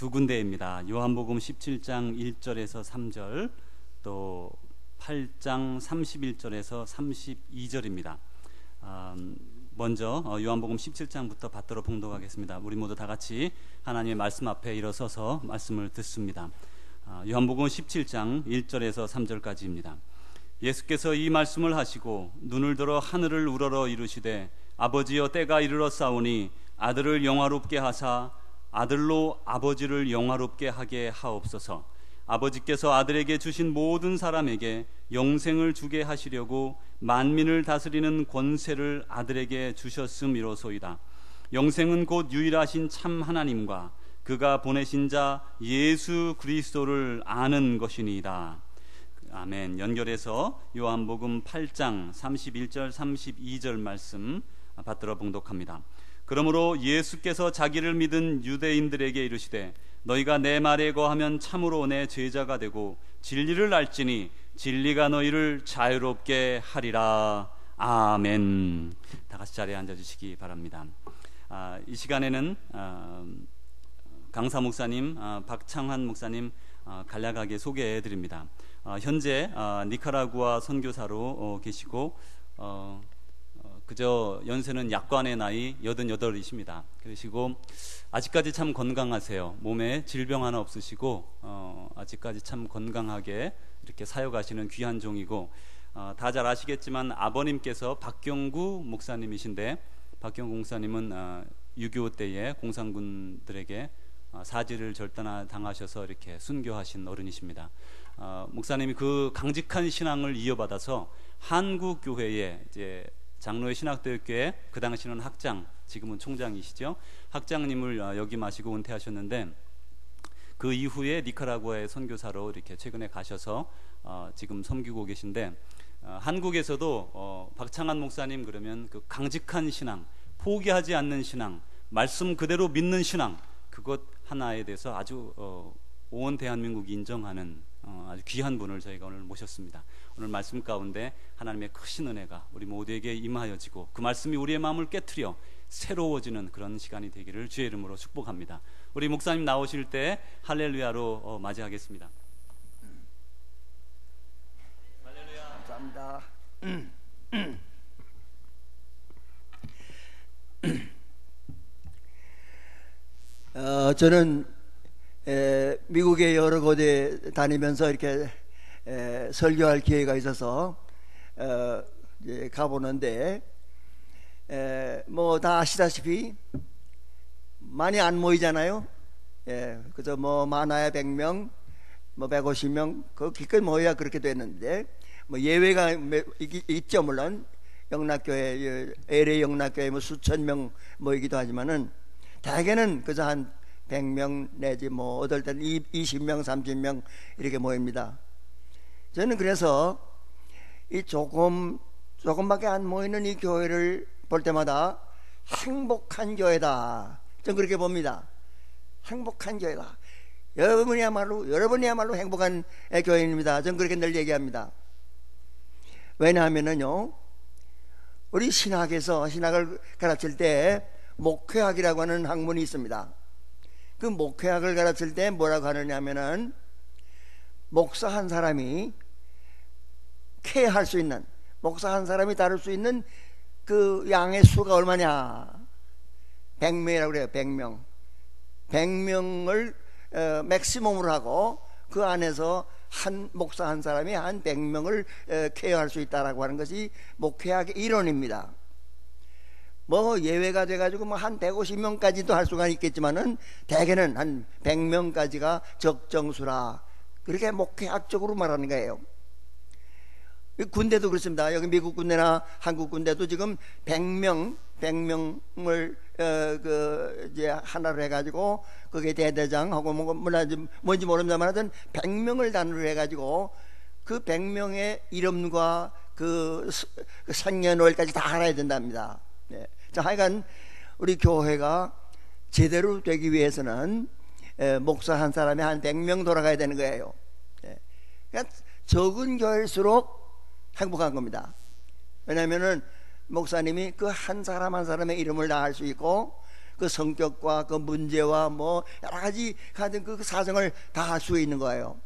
두 군데입니다. 요한복음 17장 1절에서 3절, 또 8장 31절에서 32절입니다. 먼저 요한복음 17장부터 받들어 봉독하겠습니다. 우리 모두 다 같이 하나님의 말씀 앞에 일어서서 말씀을 듣습니다. 요한복음 17장 1절에서 3절까지입니다. 예수께서 이 말씀을 하시고 눈을 들어 하늘을 우러러 이르시되 아버지여 때가 이르렀사오니 아들을 영화롭게 하사 아들로 아버지를 영화롭게 하게 하옵소서. 아버지께서 아들에게 주신 모든 사람에게 영생을 주게 하시려고 만민을 다스리는 권세를 아들에게 주셨음이로소이다. 영생은 곧 유일하신 참 하나님과 그가 보내신 자 예수 그리스도를 아는 것이니이다. 아멘. 연결해서 요한복음 8장 31절 32절 말씀 받들어 봉독합니다. 그러므로 예수께서 자기를 믿은 유대인들에게 이르시되 너희가 내 말에 거하면 참으로 내 제자가 되고 진리를 알지니 진리가 너희를 자유롭게 하리라. 아멘. 다 같이 자리에 앉아주시기 바랍니다. 이 시간에는 강사 목사님, 박창환 목사님 간략하게 소개해드립니다. 현재 니카라구아 선교사로 계시고 그저 연세는 약관의 나이 88이십니다. 그러시고 아직까지 참 건강하세요. 몸에 질병 하나 없으시고 아직까지 참 건강하게 이렇게 사역하시는 귀한 종이고, 다 잘 아시겠지만 아버님께서 박경구 목사님이신데, 박경구 목사님은 6.25 때에 공산군들에게 사지를 절단당하셔서 이렇게 순교하신 어른이십니다. 목사님이 그 강직한 신앙을 이어받아서 한국 교회에 이제 장로의 신학대학교회, 그 당시는 학장, 지금은 총장이시죠. 학장님을 역임하시고 은퇴하셨는데, 그 이후에 니카라구아의 선교사로 이렇게 최근에 가셔서 지금 섬기고 계신데, 한국에서도 박창환 목사님 그러면 그 강직한 신앙, 포기하지 않는 신앙, 말씀 그대로 믿는 신앙, 그것 하나에 대해서 아주 온 대한민국이 인정하는 아주 귀한 분을 저희가 오늘 모셨습니다. 오늘 말씀 가운데 하나님의 크신 은혜가 우리 모두에게 임하여지고 그 말씀이 우리의 마음을 깨트려 새로워지는 그런 시간이 되기를 주의 이름으로 축복합니다. 우리 목사님 나오실 때 할렐루야로 맞이하겠습니다. 할렐루야. 감사합니다. 저는 미국의 여러 곳에 다니면서 이렇게 설교할 기회가 있어서 이제 가보는데, 뭐 다 아시다시피 많이 안 모이잖아요. 그저 뭐 많아야 100명, 뭐 150명, 그 기껏 모여야 그렇게 됐는데, 뭐 예외가 있죠. 물론 영락교회, LA 영락교회 뭐 수천 명 모이기도 하지만은 대개는 그저 한 100명 내지 뭐 어떨 때는 20명, 30명 이렇게 모입니다. 저는 그래서 이 조금밖에 안 모이는 이 교회를 볼 때마다 행복한 교회다, 전 그렇게 봅니다. 행복한 교회다. 여러분이야말로 행복한 교회입니다. 전 그렇게 늘 얘기합니다. 왜냐하면은요, 우리 신학을 가르칠 때 목회학이라고 하는 학문이 있습니다. 그 목회학을 가르칠 때 뭐라고 하느냐면은, 목사 한 사람이 케어할 수 있는, 목사 한 사람이 다룰 수 있는 그 양의 수가 얼마냐? 100명이라고 그래요. 100명. 100명을 맥시멈으로 하고 그 안에서 한 목사 한 사람이 한 100명을 케어할 수 있다라고 하는 것이 목회학의 이론입니다. 뭐 예외가 돼가지고 뭐 한 150명까지도 할 수가 있겠지만은 대개는 한 100명까지가 적정수라, 그렇게 목회학적으로 말하는 거예요. 군대도 그렇습니다. 여기 미국 군대나 한국 군대도 지금 100명을 이제 하나로 해가지고 그게 대대장하고 뭔지 모릅니다만 하여튼 100명을 단위로 해가지고 그 100명의 이름과 그 생년월일까지 다 알아야 된답니다. 자, 하여간 우리 교회가 제대로 되기 위해서는 목사 한 사람이 한 100명 돌아가야 되는 거예요. 그러니까 적은 교회일수록 행복한 겁니다. 왜냐하면은 목사님이 그 한 사람 한 사람의 이름을 다 알 수 있고 그 성격과 그 문제와 뭐 여러 가지 가진 그 사정을 다 알 수 있는 거예요.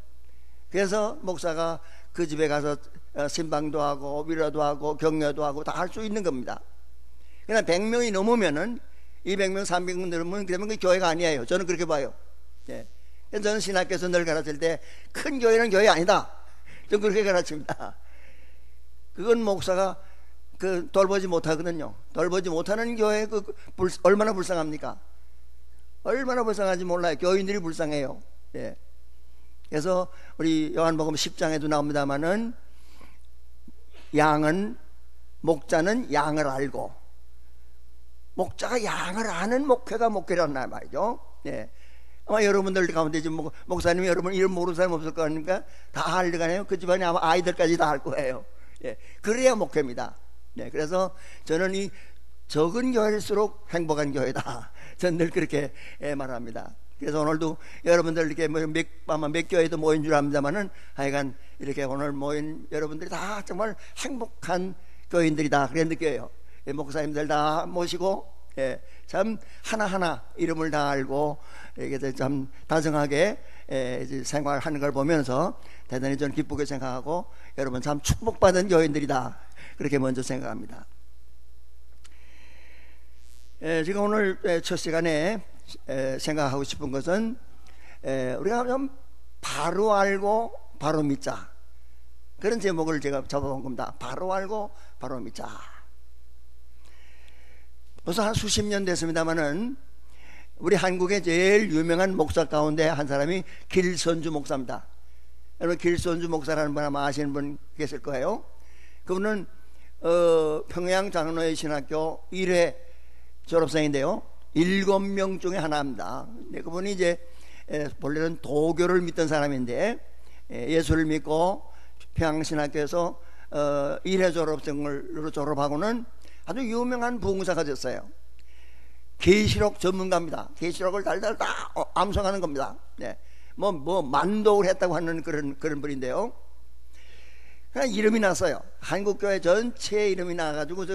그래서 목사가 그 집에 가서 신방도 하고 위로도 하고 격려도 하고 다 할 수 있는 겁니다. 그러나 100명이 넘으면은 200명, 300명 넘으면 그러면 그 교회가 아니에요. 저는 그렇게 봐요. 예. 저는 신학교에서 늘 가르칠 때 큰 교회는 교회 아니다. 저는 그렇게 가르칩니다. 그건 목사가 그 돌보지 못하거든요. 돌보지 못하는 교회 얼마나 불쌍합니까? 얼마나 불쌍한지 몰라요. 교인들이 불쌍해요. 예. 그래서 우리 요한복음 10장에도 나옵니다마는 목자는 양을 알고, 목자가 양을 아는 목회가 목회란 말이죠. 예. 아마 여러분들 가운데 지금 목사님이 여러분 이름 모르는 사람 없을 거 아닙니까? 다 알거든요. 그 집안에 아마 아이들까지 다 알 거예요. 예. 그래야 목회입니다. 네, 그래서 저는 이 적은 교회일수록 행복한 교회다. 저는 늘 그렇게 말합니다. 그래서 오늘도 여러분들 이렇게 아마 몇 교회도 모인 줄 압니다만은 하여간 이렇게 오늘 모인 여러분들이 다 정말 행복한 교인들이다. 그래 느껴요. 목사님들 다 모시고, 참 하나하나 이름을 다 알고, 이게 참 다정하게 생활하는 걸 보면서 대단히 저는 기쁘게 생각하고, 여러분 참 축복받은 교인들이다. 그렇게 먼저 생각합니다. 지금 오늘 첫 시간에 생각하고 싶은 것은 우리가 좀 바로 알고 바로 믿자, 그런 제목을 제가 잡아본 겁니다. 바로 알고 바로 믿자. 벌써 한 수십 년 됐습니다마는 우리 한국의 제일 유명한 목사 가운데 한 사람이 길선주 목사입니다. 여러분 길선주 목사라는 분 아마 아시는 분 계실 거예요. 그분은 평양 장로회 신학교 1회 졸업생인데요, 7명 중에 하나입니다. 그분이 이제 본래는 도교를 믿던 사람인데 예수를 믿고 평양신학교에서 1회 졸업생으로 졸업하고는 아주 유명한 부흥사가 됐어요. 계시록 전문가입니다. 계시록을 달달 다 암송하는 겁니다. 네. 뭐 만독을 했다고 하는 그런 분인데요. 그냥 이름이 났어요. 한국교회 전체에 이름이 나가지고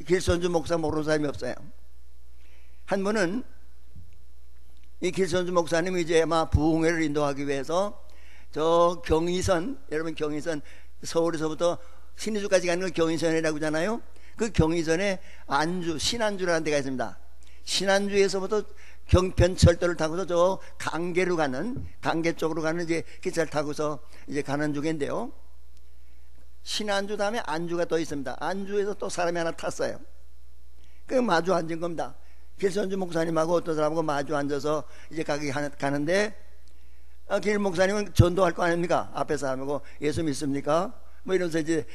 길선주 목사 모르는 사람이 없어요. 한 분은 이 길선주 목사님이 이제 아마 부흥회를 인도하기 위해서 저 경의선, 여러분 경의선 서울에서부터 신의주까지 가는 걸 경의선이라고 하잖아요. 그 경의선에 신안주라는 데가 있습니다. 신안주에서부터 경편철도를 타고서 저 강계 쪽으로 가는 이제 기차를 타고서 이제 가는 중인데요. 신안주 다음에 안주가 또 있습니다. 안주에서 또 사람이 하나 탔어요. 그 마주 앉은 겁니다. 길선주 목사님하고 어떤 사람하고 마주 앉아서 이제 가는데 길 목사님은 전도할 거 아닙니까? 앞에 사람하고 예수 믿습니까? 뭐 이러면서 이제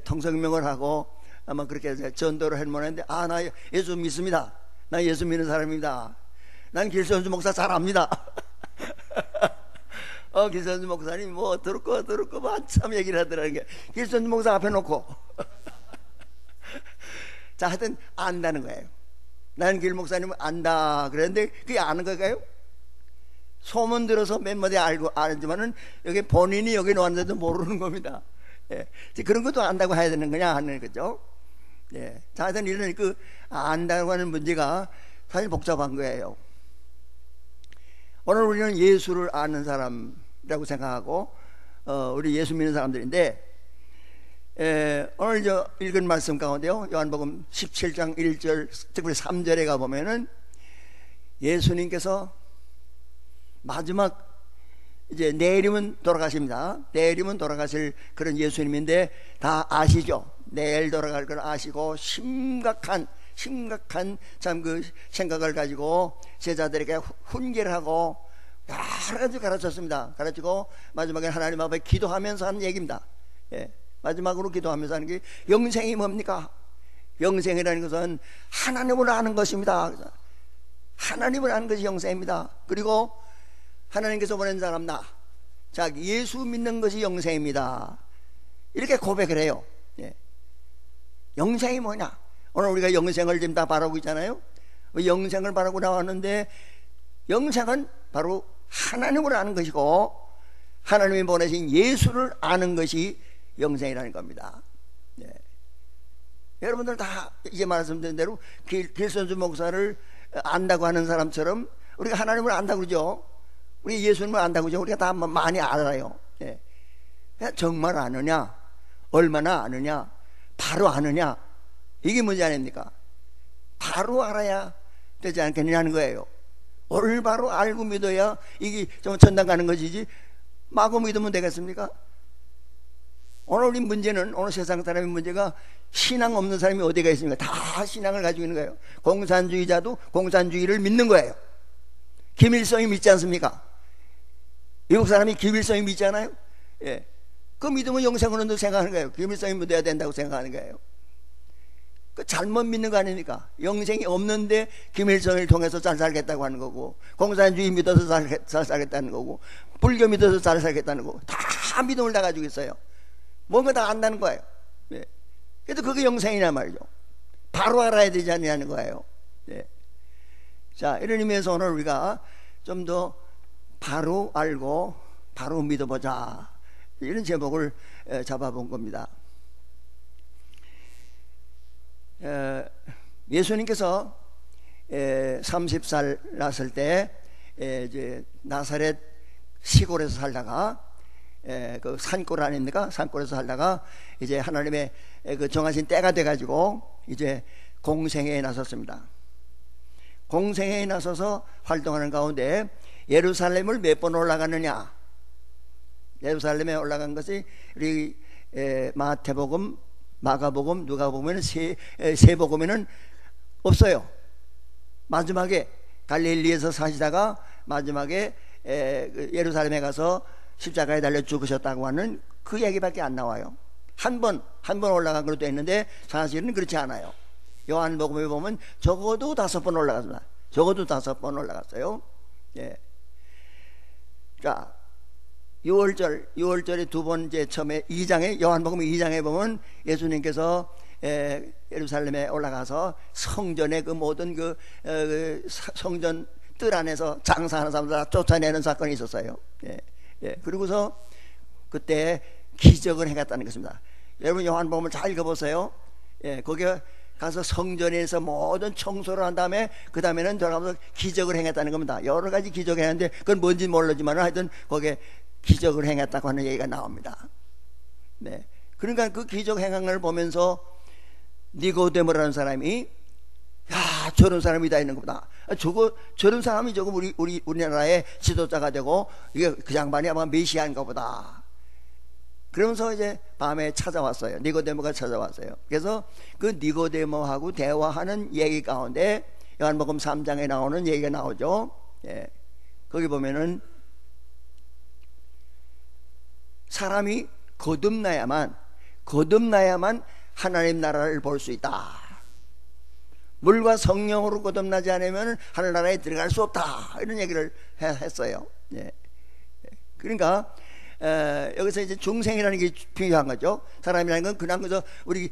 통성명을 하고 아마 그렇게 전도를 했는데, 나 예수 믿습니다. 나 예수 믿는 사람입니다. 난 길선주 목사 잘 압니다. 길선주 목사님 뭐 들었고 뭐 한참 얘기를 하더라는 게, 길선주 목사 앞에 놓고 자 하여튼 안다는 거예요. 나는 길 목사님은 안다 그랬는데 그게 아는 걸까요? 소문 들어서 몇 마디 알지만은 여기 본인이 여기 왔는데도 모르는 겁니다. 예. 그런 것도 안다고 해야 되는 거냐 하는 거죠. 예. 자 하여튼 이런 안다고 하는 문제가 사실 복잡한 거예요. 오늘 우리는 예수를 아는 사람이라고 생각하고 우리 예수 믿는 사람들인데, 오늘 읽은 말씀 가운데요, 요한복음 17장 1절 특별히 3절에 가보면은 예수님께서 마지막 이제 내일이면 돌아가십니다. 내일이면 돌아가실 그런 예수님인데 다 아시죠? 내일 돌아갈 걸 아시고 심각한 참 그 생각을 가지고 제자들에게 훈계를 하고 여러 가지 가르쳤습니다. 가르치고 마지막에 하나님 앞에 기도하면서 하는 얘기입니다. 예. 마지막으로 기도하면서 하는 게 영생이 뭡니까? 영생이라는 것은 하나님을 아는 것입니다. 하나님을 아는 것이 영생입니다. 그리고 하나님께서 보낸 사람 자 예수 믿는 것이 영생입니다. 이렇게 고백을 해요. 예. 영생이 뭐냐? 오늘 우리가 영생을 지금 다 바라고 있잖아요. 영생을 바라고 나왔는데 영생은 바로 하나님을 아는 것이고 하나님이 보내신 예수를 아는 것이 영생이라는 겁니다. 예. 여러분들 다 이제 말씀드린 대로 길선주 목사를 안다고 하는 사람처럼 우리가 하나님을 안다고 그러죠. 우리 예수님을 안다고 그러죠. 우리가 다 많이 알아요. 예. 정말 아느냐, 얼마나 아느냐, 바로 아느냐, 이게 문제 아닙니까? 바로 알아야 되지 않겠느냐는 거예요. 올바로 알고 믿어야 이게 좀 전당 가는 것이지 마구 믿으면 되겠습니까? 오늘 우리 문제는, 오늘 세상 사람의 문제가 신앙 없는 사람이 어디가 있습니까? 다 신앙을 가지고 있는 거예요. 공산주의자도 공산주의를 믿는 거예요. 김일성이 믿지 않습니까? 미국 사람이 김일성이 믿잖아요. 예. 그 믿으면 영생을 얻는다고 생각하는 거예요. 김일성이 믿어야 된다고 생각하는 거예요. 그 잘못 믿는 거 아닙니까? 영생이 없는데 김일성을 통해서 잘 살겠다고 하는 거고, 공산주의 믿어서 잘 살겠다는 거고, 불교 믿어서 잘 살겠다는 거고, 다 믿음을 다 가지고 있어요. 뭔가 다 안다는 거예요. 예. 그래도 그게 영생이란 말이죠. 바로 알아야 되지 않냐는 거예요. 예. 자, 이런 의미에서 오늘 우리가 좀 더 바로 알고 바로 믿어보자, 이런 제목을 잡아본 겁니다. 예수님께서 30살 났을 때 이제 나사렛 시골에서 살다가 그 산골 아닙니까? 산골에서 살다가 이제 하나님의 그 정하신 때가 돼가지고 이제 공생애에 나섰습니다. 공생애에 나서서 활동하는 가운데 예루살렘을 몇 번 올라가느냐? 예루살렘에 올라간 것이 우리 마태복음, 마가복음, 누가복음에는 세 복음에는 없어요. 마지막에 갈릴리에서 사시다가 마지막에 예루살렘에 가서 십자가에 달려 죽으셨다고 하는 그 얘기밖에 안 나와요. 한 번 올라간 걸로 되어 있는데 사실은 그렇지 않아요. 요한복음에 보면 적어도 5번 올라갔습니다. 적어도 5번 올라갔어요. 예. 자, 6월절에 두 번째 처음에 2장에, 요한복음 2장에 보면 예수님께서 예루살렘에 올라가서 성전의 그 모든 그 성전 뜰 안에서 장사하는 사람들 다 쫓아내는 사건이 있었어요. 예. 예. 그리고서 그때 기적을 행했다는 것입니다. 여러분 요한복음을 잘 읽어보세요. 예. 거기에 가서 성전에서 모든 청소를 한 다음에 그 다음에는 들어가면서 기적을 행했다는 겁니다. 여러 가지 기적을 했는데 그건 뭔지 모르지만 하여튼 거기에 기적을 행했다고 하는 얘기가 나옵니다. 네. 그러니까 그 기적 행한 걸 보면서 니고데모라는 사람이, 야, 저런 사람이 다 있는 겁니다. 저런 사람이 조금 우리나라의 지도자가 되고 이게 그 양반이 아마 메시아인가 보다. 그러면서 이제 밤에 찾아왔어요. 니고데모가 찾아왔어요. 그래서 그 니고데모하고 대화하는 얘기 가운데 요한복음 3장에 나오는 얘기가 나오죠. 예. 거기 보면은 사람이 거듭나야만 하나님 나라를 볼 수 있다. 물과 성령으로 거듭나지 않으면 하늘나라에 들어갈 수 없다, 이런 얘기를 했어요. 예. 그러니까 여기서 이제 중생이라는 게 필요한 거죠. 사람이라는 건 그냥 그저 우리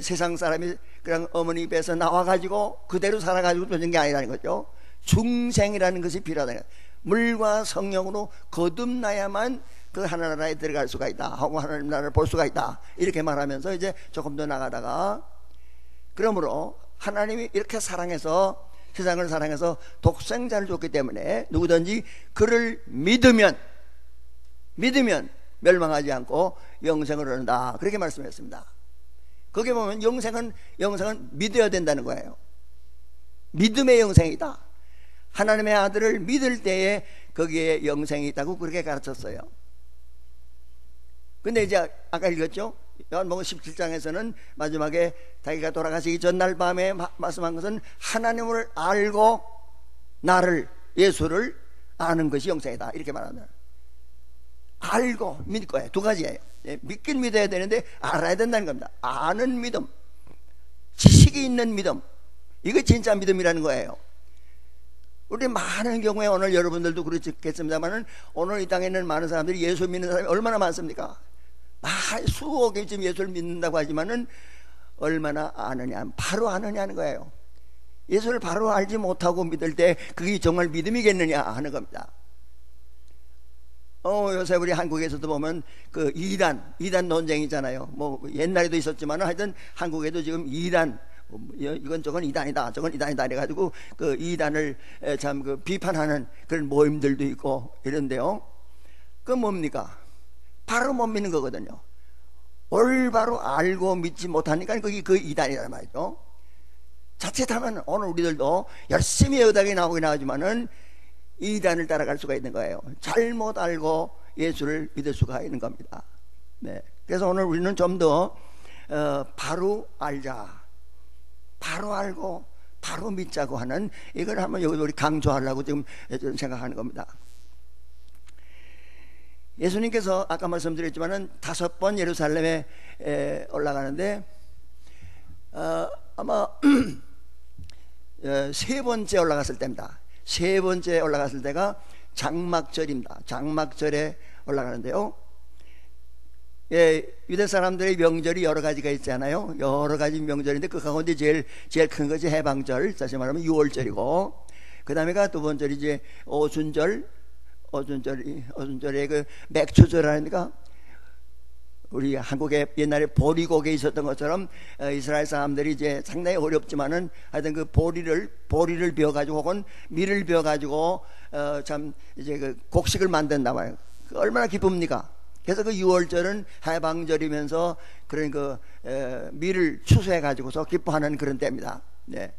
세상 사람이 그냥 어머니 입에서 나와가지고 그대로 살아가지고 되는 게 아니라는 거죠. 중생이라는 것이 필요하다는 거예요. 물과 성령으로 거듭나야만 그 하늘나라에 들어갈 수가 있다 하고 하나님 나라를 볼 수가 있다, 이렇게 말하면서 이제 조금 더 나가다가, 그러므로 하나님이 이렇게 사랑해서, 세상을 사랑해서 독생자를 줬기 때문에 누구든지 그를 믿으면 멸망하지 않고 영생을 얻는다, 그렇게 말씀했습니다. 거기에 보면 영생은 믿어야 된다는 거예요. 믿음의 영생이다. 하나님의 아들을 믿을 때에 거기에 영생이 있다고 그렇게 가르쳤어요. 근데 이제 아까 읽었죠? 요한복음 17장에서는 마지막에 자기가 돌아가시기 전날 밤에 말씀한 것은 하나님을 알고 나를, 예수를 아는 것이 영생이다, 이렇게 말합니다. 알고 믿고요. 두 가지예요. 믿긴 믿어야 되는데 알아야 된다는 겁니다. 아는 믿음, 지식이 있는 믿음, 이거 진짜 믿음이라는 거예요. 우리 많은 경우에 오늘 여러분들도 그렇겠습니다만은 오늘 이 땅에 있는 많은 사람들이 예수 믿는 사람이 얼마나 많습니까? 수억이 지금 예수를 믿는다고 하지만은 얼마나 아느냐, 바로 아느냐는 거예요. 예수를 바로 알지 못하고 믿을 때 그게 정말 믿음이겠느냐 하는 겁니다. 요새 우리 한국에서도 보면 그 이단 논쟁이잖아요. 뭐 옛날에도 있었지만 하여튼 한국에도 지금 이단, 이건 저건 이단이다, 저건 이단이다 해가지고 그 이단을 참 그 비판하는 그런 모임들도 있고 이런데요. 그 뭡니까? 바로 못 믿는 거거든요. 올바로 알고 믿지 못하니까 그게 그 이단이란 말이죠. 자칫하면 오늘 우리들도 열심히 여당에 나오긴 하지만은 이단을 따라갈 수가 있는 거예요. 잘못 알고 예수를 믿을 수가 있는 겁니다. 네. 그래서 오늘 우리는 좀 더 바로 알자, 바로 알고 바로 믿자고 하는 이걸 한번 여기 우리 강조하려고 지금 생각하는 겁니다. 예수님께서 아까 말씀드렸지만은 5번 예루살렘에 올라가는데 아마 3번째 올라갔을 때입니다. 3번째 올라갔을 때가 장막절입니다. 장막절에 올라가는데요. 유대 사람들의 명절이 여러 가지가 있잖아요. 여러 가지 명절인데 그 가운데 제일 큰 것이 해방절, 다시 말하면 6월절이고, 그 다음에가 2번절이 이제 오순절에 그 맥추절 아닙니까? 우리 한국에 옛날에 보리고개 있었던 것처럼 이스라엘 사람들이 이제 상당히 어렵지만은 하여튼 그 보리를 베어가지고 혹은 밀을 베어가지고 참 이제 그 곡식을 만든다 말이에요. 얼마나 기쁩니까? 그래서 그 6월절은 해방절이면서 그런 그 밀을 추수해가지고서 기뻐하는 그런 때입니다. 네.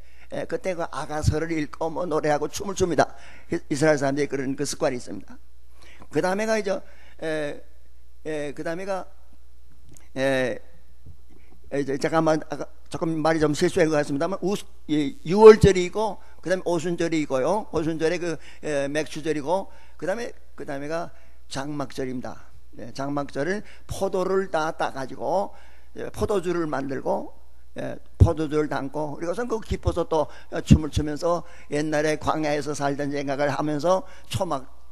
그때 그 아가서를 읽고 뭐 노래하고 춤을 춥니다. 이스라엘 사람들이 그런 그 습관이 있습니다. 그 다음에가 이제 그 다음에가 잠깐만 조금 말이 좀 실수한 것 같습니다만 6월절이 있고 그 다음에 오순절이 있고요. 오순절에 그 맥추절이고 그 다음에가 장막절입니다. 네, 장막절은 포도를 다 따가지고 포도주를 만들고 포도주를 담고 그리고선 그 기뻐서 또 춤을 추면서 옛날에 광야에서 살던 생각을 하면서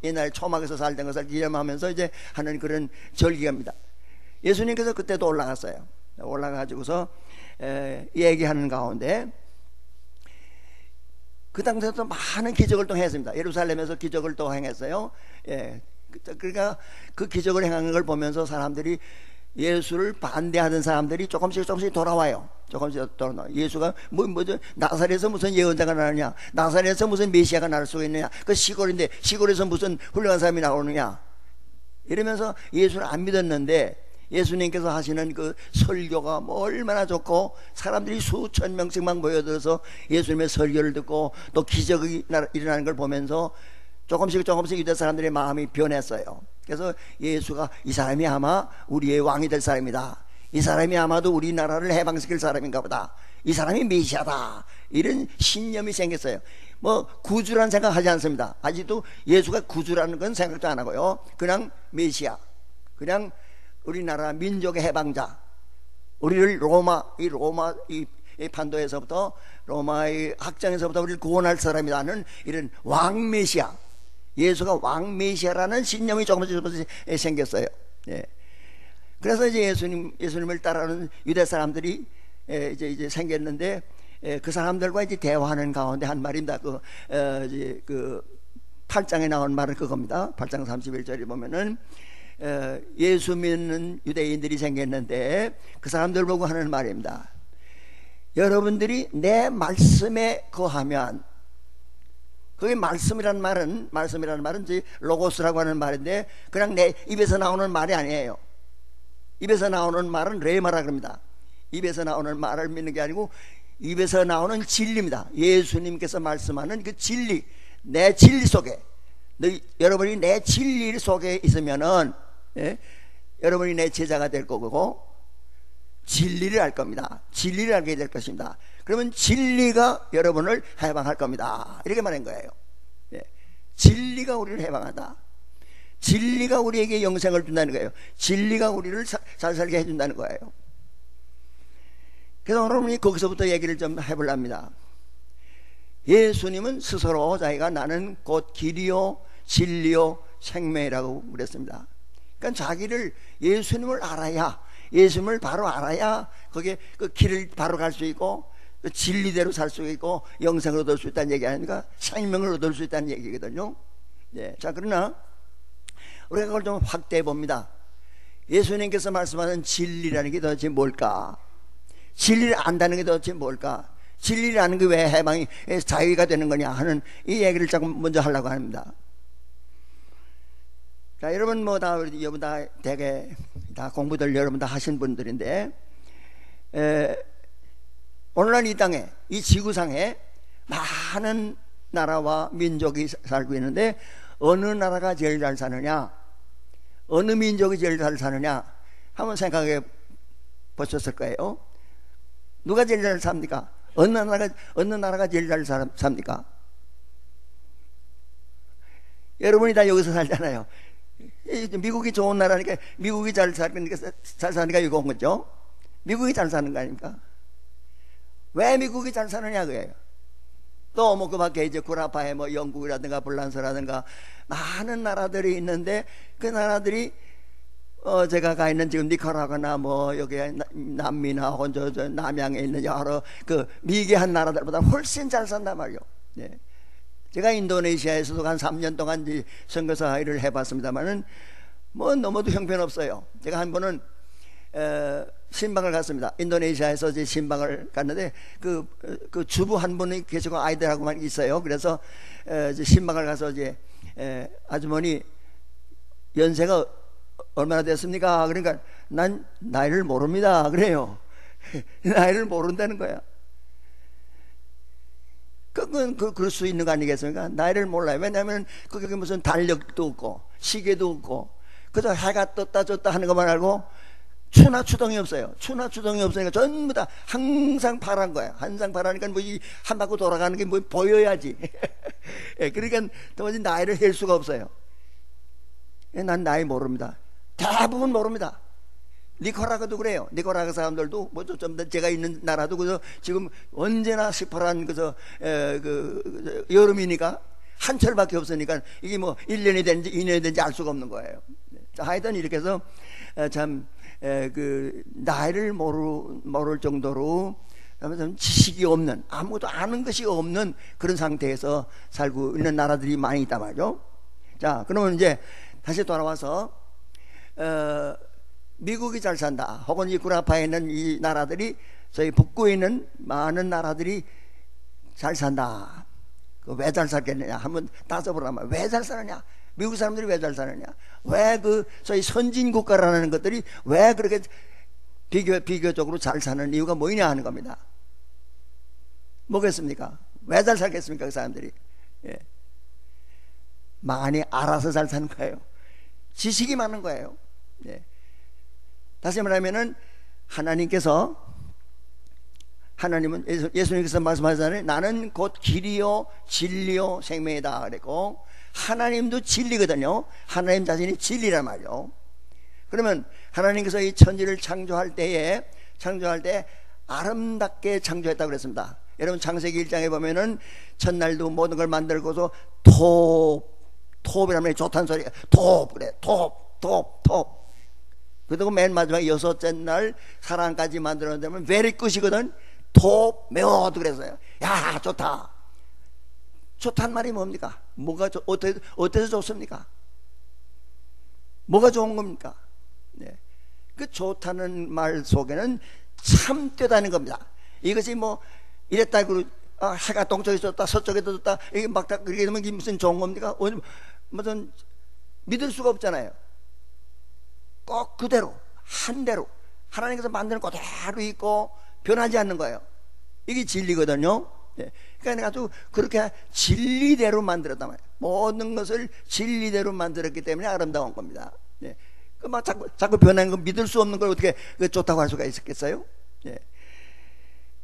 옛날 초막에서 살던 것을 기념하면서 이제 하는 그런 절기입니다. 예수님께서 그때도 올라갔어요. 올라가지고서 얘기하는 가운데 그 당시에도 많은 기적을 또 했습니다. 예루살렘에서 기적을 또 행했어요. 그러니까 그 기적을 행하는 걸 보면서 사람들이 예수를 반대하던 사람들이 조금씩 돌아와요. 조금씩 돌아와요. 예수가 뭐죠? 나사렛에서 무슨 예언자가 나느냐? 나사렛에서 무슨 메시아가 나올 수가 있느냐? 그 시골인데 시골에서 무슨 훌륭한 사람이 나오느냐? 이러면서 예수를 안 믿었는데 예수님께서 하시는 그 설교가 뭐 얼마나 좋고 사람들이 수천 명씩만 모여들어서 예수님의 설교를 듣고 또 기적이 일어나는 걸 보면서 조금씩 유대 사람들의 마음이 변했어요. 그래서 예수가 이 사람이 아마 우리의 왕이 될 사람이다. 이 사람이 아마도 우리나라를 해방시킬 사람인가 보다. 이 사람이 메시아다. 이런 신념이 생겼어요. 뭐 구주라는 생각하지 않습니다. 아직도 예수가 구주라는 건 생각도 안 하고요. 그냥 메시아, 그냥 우리나라 민족의 해방자, 우리를 이 판도에서부터 로마의 학장에서부터 우리를 구원할 사람이라는 이런 왕 메시아, 예수가 왕 메시아라는 신념이 조금씩 생겼어요. 예. 그래서 이제 예수님을 따르는 유대 사람들이 이제 생겼는데 그 사람들과 이제 대화하는 가운데 한 말입니다. 그 8장에 나온 말은 그겁니다. 8장 31절에 보면은 예수 믿는 유대인들이 생겼는데 그 사람들 보고 하는 말입니다. 여러분들이 내 말씀에 거하면, 그게 말씀이라는 말은 이제 로고스라고 하는 말인데 그냥 내 입에서 나오는 말이 아니에요. 입에서 나오는 말은 레마라 그럽니다. 입에서 나오는 말을 믿는 게 아니고 입에서 나오는 진리입니다. 예수님께서 말씀하는 그 진리, 내 진리 속에 여러분이 내 진리 속에 있으면은 여러분이 내 제자가 될 거고 진리를 알 겁니다. 진리를 알게 될 것입니다. 그러면 진리가 여러분을 해방할 겁니다. 이렇게 말한 거예요. 진리가 우리를 해방한다. 진리가 우리에게 영생을 준다는 거예요. 진리가 우리를 잘 살게 해준다는 거예요. 그래서 오늘 거기서부터 얘기를 좀 해보랍니다. 예수님은 스스로 자기가 나는 곧 길이요 진리요 생명이라고 그랬습니다. 그러니까 자기를 예수님을 알아야, 예수님을 바로 알아야 거기에 그 길을 바로 갈 수 있고 그 진리대로 살 수 있고 영생을 얻을 수 있다는 얘기 아닙니까? 생명을 얻을 수 있다는 얘기거든요. 자, 그러나 우리가 그걸 좀 확대해 봅니다. 예수님께서 말씀하는 진리라는 게 도대체 뭘까? 진리를 안다는 게 도대체 뭘까? 진리를 아는 게 왜 해방이 자유가 되는 거냐 하는 이 얘기를 조금 먼저 하려고 합니다. 자, 여러분 여러분 다 대개 다 공부들 여러분 다 하신 분들인데, 오늘날 이 땅에, 이 지구상에 많은 나라와 민족이 살고 있는데 어느 나라가 제일 잘 사느냐, 어느 민족이 제일 잘 사느냐 한번 생각해 보셨을 거예요. 누가 제일 잘 삽니까? 어느 나라가 제일 잘 삽니까? 여러분이 다 여기서 살잖아요. 미국이 좋은 나라니까 미국이 잘 사니까 이거 온 거죠. 미국이 잘 사는 거 아닙니까? 왜 미국이 잘 사느냐 그거예요. 또 뭐 그 밖에 이제 구라파에 뭐 영국이라든가 불란서라든가 많은 나라들이 있는데, 그 나라들이 제가 가 있는 지금 니카라과나 뭐 여기 남미나 혹은 저 남양에 있는 여러 그 미개한 나라들보다 훨씬 잘 산단 말이요. 네. 제가 인도네시아에서도 한 3년 동안 선교사 일을 해봤습니다만은 뭐 너무도 형편없어요. 제가 한 번은 신방을 갔습니다. 인도네시아에서 이제 신방을 갔는데 그 주부 한 분이 계시고 아이들하고만 있어요. 그래서 이제 신방을 가서 이제 아주머니 연세가 얼마나 됐습니까? 그러니까 난 나이를 모릅니다. 그래요. 나이를 모른다는 거야. 그건 그럴 수 있는 거 아니겠습니까? 나이를 몰라요. 왜냐하면 그게 무슨 달력도 없고 시계도 없고 그저 해가 떴다 졌다 하는 것만 알고 추나 추동이 없어요. 추나 추동이 없으니까 전부 다 항상 파란 거야. 항상 파라니까 뭐 이 한 바퀴 돌아가는 게 뭐 보여야지. 그러니까 도무지 나이를 셀 수가 없어요. 난 나이 모릅니다. 대부분 모릅니다. 니카라과도 그래요. 니카라과 사람들도 뭐 좀 제가 있는 나라도 그저 지금 언제나 시퍼런 그 여름이니까 한철밖에 없으니까 이게 뭐 1년이 되는지 2년이 되는지 알 수가 없는 거예요. 자, 하여튼 이렇게 해서 참 그 나이를 모를 정도로 좀 지식이 없는, 아무것도 아는 것이 없는 그런 상태에서 살고 있는 나라들이 많이 있단 말이죠. 자, 그러면 이제 다시 돌아와서 미국이 잘 산다, 혹은 이 구라파에 있는 이 나라들이, 저희 북구에 있는 많은 나라들이 잘 산다. 왜 잘 살겠느냐 한번 따져보라면, 왜 잘 사느냐, 미국 사람들이 왜 잘 사느냐, 왜 저희 선진국가라는 것들이 왜 그렇게 비교적으로 잘 사는 이유가 뭐냐 하는 겁니다. 뭐겠습니까? 왜 잘 살겠습니까? 그 사람들이 많이 알아서 잘 사는 거예요. 지식이 많은 거예요. 다시 말하면은 하나님은 예수님께서 말씀하셨잖아요. 나는 곧 길이요 진리요 생명이다 그랬고, 하나님도 진리거든요. 하나님 자신이 진리란 말이요. 그러면 하나님께서 이 천지를 창조할 때 아름답게 창조했다고 그랬습니다. 여러분 창세기 1장에 보면은 첫날도 모든 걸 만들고서 톱이라는 말이 좋다는 소리가 그래. 톱. 그리고 맨 마지막에 여섯째 날 사랑까지 만들어내면 very 끝이거든. 톱 매워도 그랬어요. 야, 좋다는 말이 뭡니까? 어때서 좋습니까? 뭐가 좋은 겁니까? 그 좋다는 말 속에는 참되다는 겁니다. 이것이 뭐 이랬다 해가 동쪽에 졌다 서쪽에 졌다 이게 막 다 그렇게 되면 이게 무슨 좋은 겁니까? 무슨 믿을 수가 없잖아요. 꼭 그대로 한대로 하나님께서 만드는 그대로 있고 변하지 않는 거예요. 이게 진리거든요. 그러니까 아주 그렇게 진리대로 만들었단 말이에요. 모든 것을 진리대로 만들었기 때문에 아름다운 겁니다. 막 자꾸 변하는 거, 믿을 수 없는 걸 어떻게 좋다고 할 수가 있었겠어요?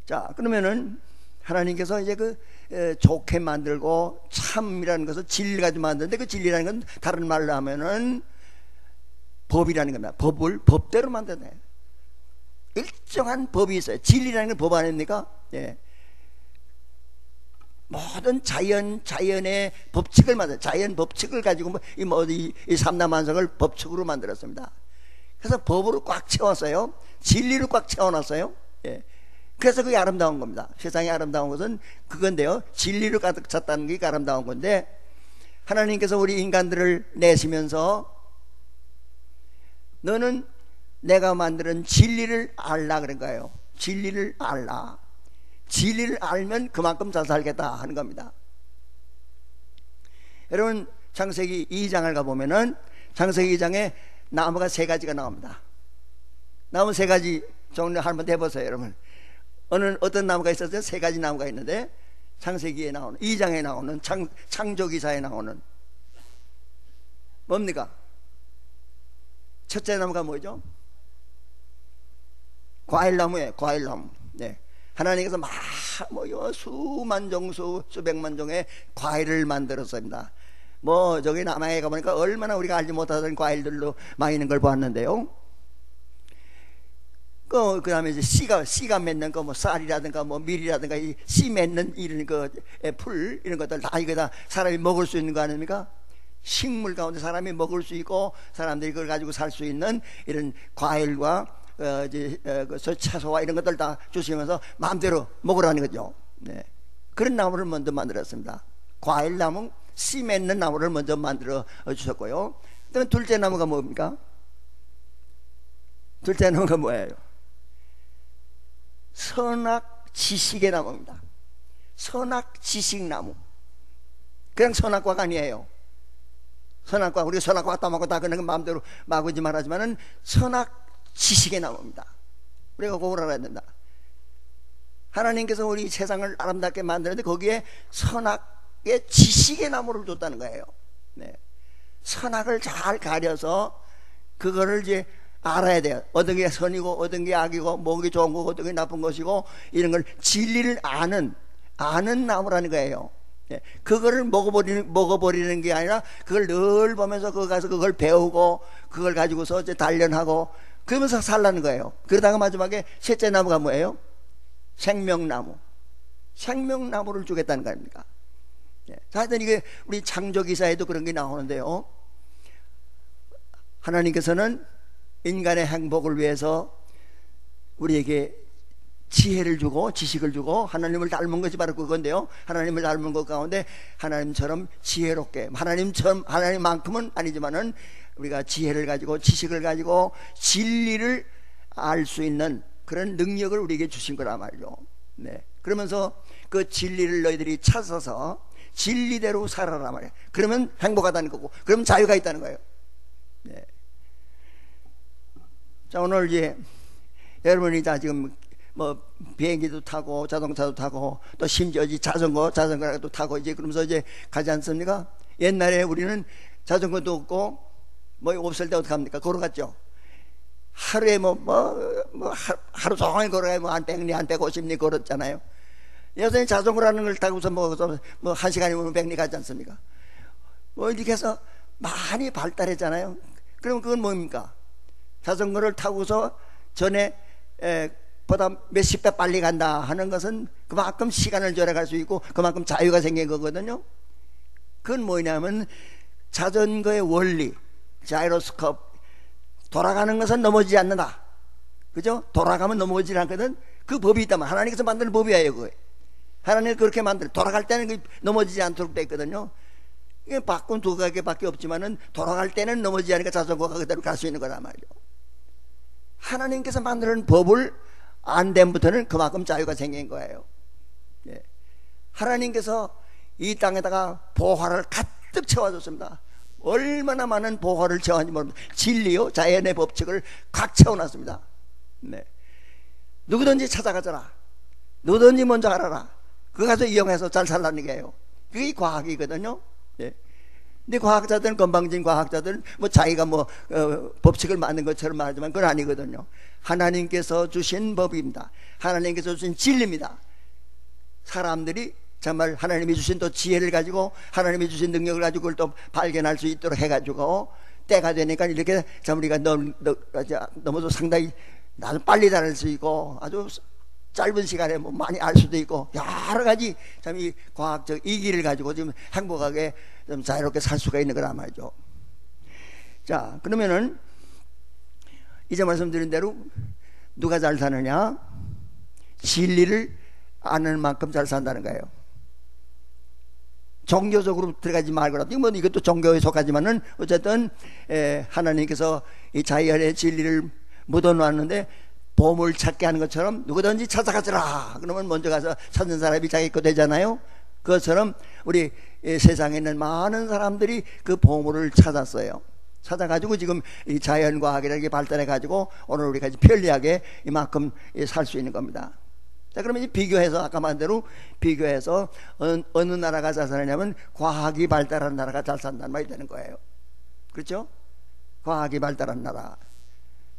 자, 그러면은 하나님께서 이제 좋게 만들고 참이라는 것을 진리 가지고 만드는데, 그 진리라는 건 다른 말로 하면은 법이라는 겁니다. 법대로 만드네. 일정한 법이 있어요. 진리라는 건 법 아닙니까? 모든 자연의 법칙을 자연 법칙을 가지고 이 삼라만상을 법칙으로 만들었습니다. 그래서 법으로 꽉 채웠어요. 진리로 꽉 채워놨어요. 그래서 그게 아름다운 겁니다. 세상에 아름다운 것은 그건데요, 진리로 가득 찼다는 게 아름다운 건데, 하나님께서 우리 인간들을 내시면서 너는 내가 만드는 진리를 알라 그런 거예요. 진리를 알라. 진리를 알면 그만큼 잘 살겠다 하는 겁니다. 여러분 창세기 2장을 가보면은 창세기 2장에 나무가 3가지가 나옵니다. 나무 3가지 종류 한번 해보세요. 여러분 어떤 나무가 있었어요? 3가지 나무가 있는데 창세기에 나오는 2장에 나오는 창조기사에 나오는 뭡니까? 첫째 나무가 뭐죠? 과일나무예요. 과일나무. 네. 하나님께서 수만 종, 수백만 종의 과일을 만들었습니다. 저기 남해에 가보니까 얼마나 우리가 알지 못하던 과일들로 많이 있는 걸 보았는데요. 그 다음에 이제 씨가 맺는 쌀이라든가 밀이라든가 이 씨 맺는 이런 풀 이런 것들 다 이거 다 사람이 먹을 수 있는 거 아닙니까? 식물 가운데 사람이 먹을 수 있고 사람들이 그걸 가지고 살 수 있는 이런 과일과 채소와 이런 것들 다 주시면서 마음대로 먹으라는 거죠. 네. 그런 나무를 먼저 만들었습니다. 과일나무, 씨 맺는 나무를 먼저 만들어 주셨고요. 그다음에 둘째 나무가 뭡니까? 둘째 나무가 뭐예요? 선악 지식의 나무입니다. 선악 지식나무. 그냥 선악과가 아니에요. 선악과, 우리가 선악과 따먹고 다 그런 건 마음대로 마구지 말하지만은 선악 지식의 나무입니다. 우리가 그걸 알아야 된다. 하나님께서 우리 세상을 아름답게 만드는데 거기에 선악의 지식의 나무를 줬다는 거예요. 네. 선악을 잘 가려서 그거를 이제 알아야 돼요. 어떤 게 선이고 어떤 게 악이고 뭐가 좋은 거고 어떤 게 나쁜 것이고 이런 걸 진리를 아는 나무라는 거예요. 네. 그거를 먹어버리는 게 아니라 그걸 늘 보면서 거기 가서 그걸 배우고 그걸 가지고서 이제 단련하고 그러면서 살라는 거예요. 그러다가 마지막에 셋째 나무가 뭐예요? 생명나무. 생명나무를 주겠다는 거 아닙니까? 네. 하여튼 이게 우리 창조기사에도 그런 게 나오는데요. 하나님께서는 인간의 행복을 위해서 우리에게 지혜를 주고 지식을 주고 하나님을 닮은 것이 바로 그건데요. 하나님을 닮은 것 가운데 하나님처럼 지혜롭게 하나님만큼은 아니지만은 우리가 지혜를 가지고 지식을 가지고 진리를 알 수 있는 그런 능력을 우리에게 주신 거란 말이죠. 네. 그러면서 그 진리를 너희들이 찾아서 진리대로 살아라 말이에요. 그러면 행복하다는 거고 그러면 자유가 있다는 거예요. 네. 자, 오늘 이제 여러분이 다 지금 비행기도 타고 자동차도 타고 또 심지어 자전거라도 타고 이제 그러면서 이제 가지 않습니까? 옛날에 우리는 자전거도 없고 없을 때 어떻게 합니까? 걸어갔죠. 하루에 하루 종일 걸어가야 한 100리 한 150리 걸었잖아요. 여전히 자전거라는 걸 타고서 한 시간이면 100리 가지 않습니까? 이렇게 해서 많이 발달했잖아요. 그럼 그건 뭡니까? 자전거를 타고서 전에 보다 몇십 배 빨리 간다 하는 것은 그만큼 시간을 절약할 수 있고 그만큼 자유가 생긴 거거든요. 그건 뭐냐면 자전거의 원리, 자이로스컵, 돌아가는 것은 넘어지지 않는다. 그죠? 돌아가면 넘어지지 않거든. 그 법이 있다면 하나님께서 만드는 법이에요. 그거 하나님이 그렇게 돌아갈 때는 넘어지지 않도록 돼 있거든요. 이게 바꾼 두 가지밖에 없지만은 돌아갈 때는 넘어지지 않으니까 자전거가 그대로 갈 수 있는 거란 말이죠. 하나님께서 만드는 법을 안 됨부터는 그만큼 자유가 생긴 거예요. 예. 하나님께서 이 땅에다가 보화를 가득 채워줬습니다. 얼마나 많은 보화를 채웠는지 모릅니다. 진리요, 자연의 법칙을 각 채워놨습니다. 네. 누구든지 찾아가져라. 누구든지 먼저 알아라. 그거 가서 이용해서 잘 살라는 게요. 그게 과학이거든요. 예. 근데 과학자들은, 건방진 과학자들은 자기가 법칙을 만든 것처럼 말하지만 그건 아니거든요. 하나님께서 주신 법입니다. 하나님께서 주신 진리입니다. 사람들이 정말 하나님이 주신 또 지혜를 가지고 하나님이 주신 능력을 가지고 그걸 또 발견할 수 있도록 해가지고 때가 되니까 이렇게 참 우리가 너무도 상당히 아주 빨리 다닐 수 있고 아주 짧은 시간에 많이 알 수도 있고 여러 가지 참 이 과학적 이기를 가지고 지금 행복하게 좀 자유롭게 살 수가 있는 거란 말이죠. 자, 그러면은 이제 말씀드린 대로 누가 잘 사느냐? 진리를 아는 만큼 잘 산다는 거예요. 종교적으로 들어가지 말거라도 이것도 종교에 속하지만은 어쨌든 하나님께서 이 자연의 진리를 묻어놓았는데 보물 찾게 하는 것처럼 누구든지 찾아가더라 그러면 먼저 가서 찾는 사람이 자기 거 되잖아요. 그것처럼 우리 세상에 있는 많은 사람들이 그 보물을 찾았어요. 찾아가지고 지금 이 자연과학이라는 게 발달해가지고 오늘 우리가 편리하게 이만큼 살 수 있는 겁니다. 자, 그러면 이제 비교해서 아까 말대로 비교해서 어느 나라가 잘 사느냐면 과학이 발달한 나라가 잘 산다는 말이 되는 거예요. 그렇죠? 과학이 발달한 나라,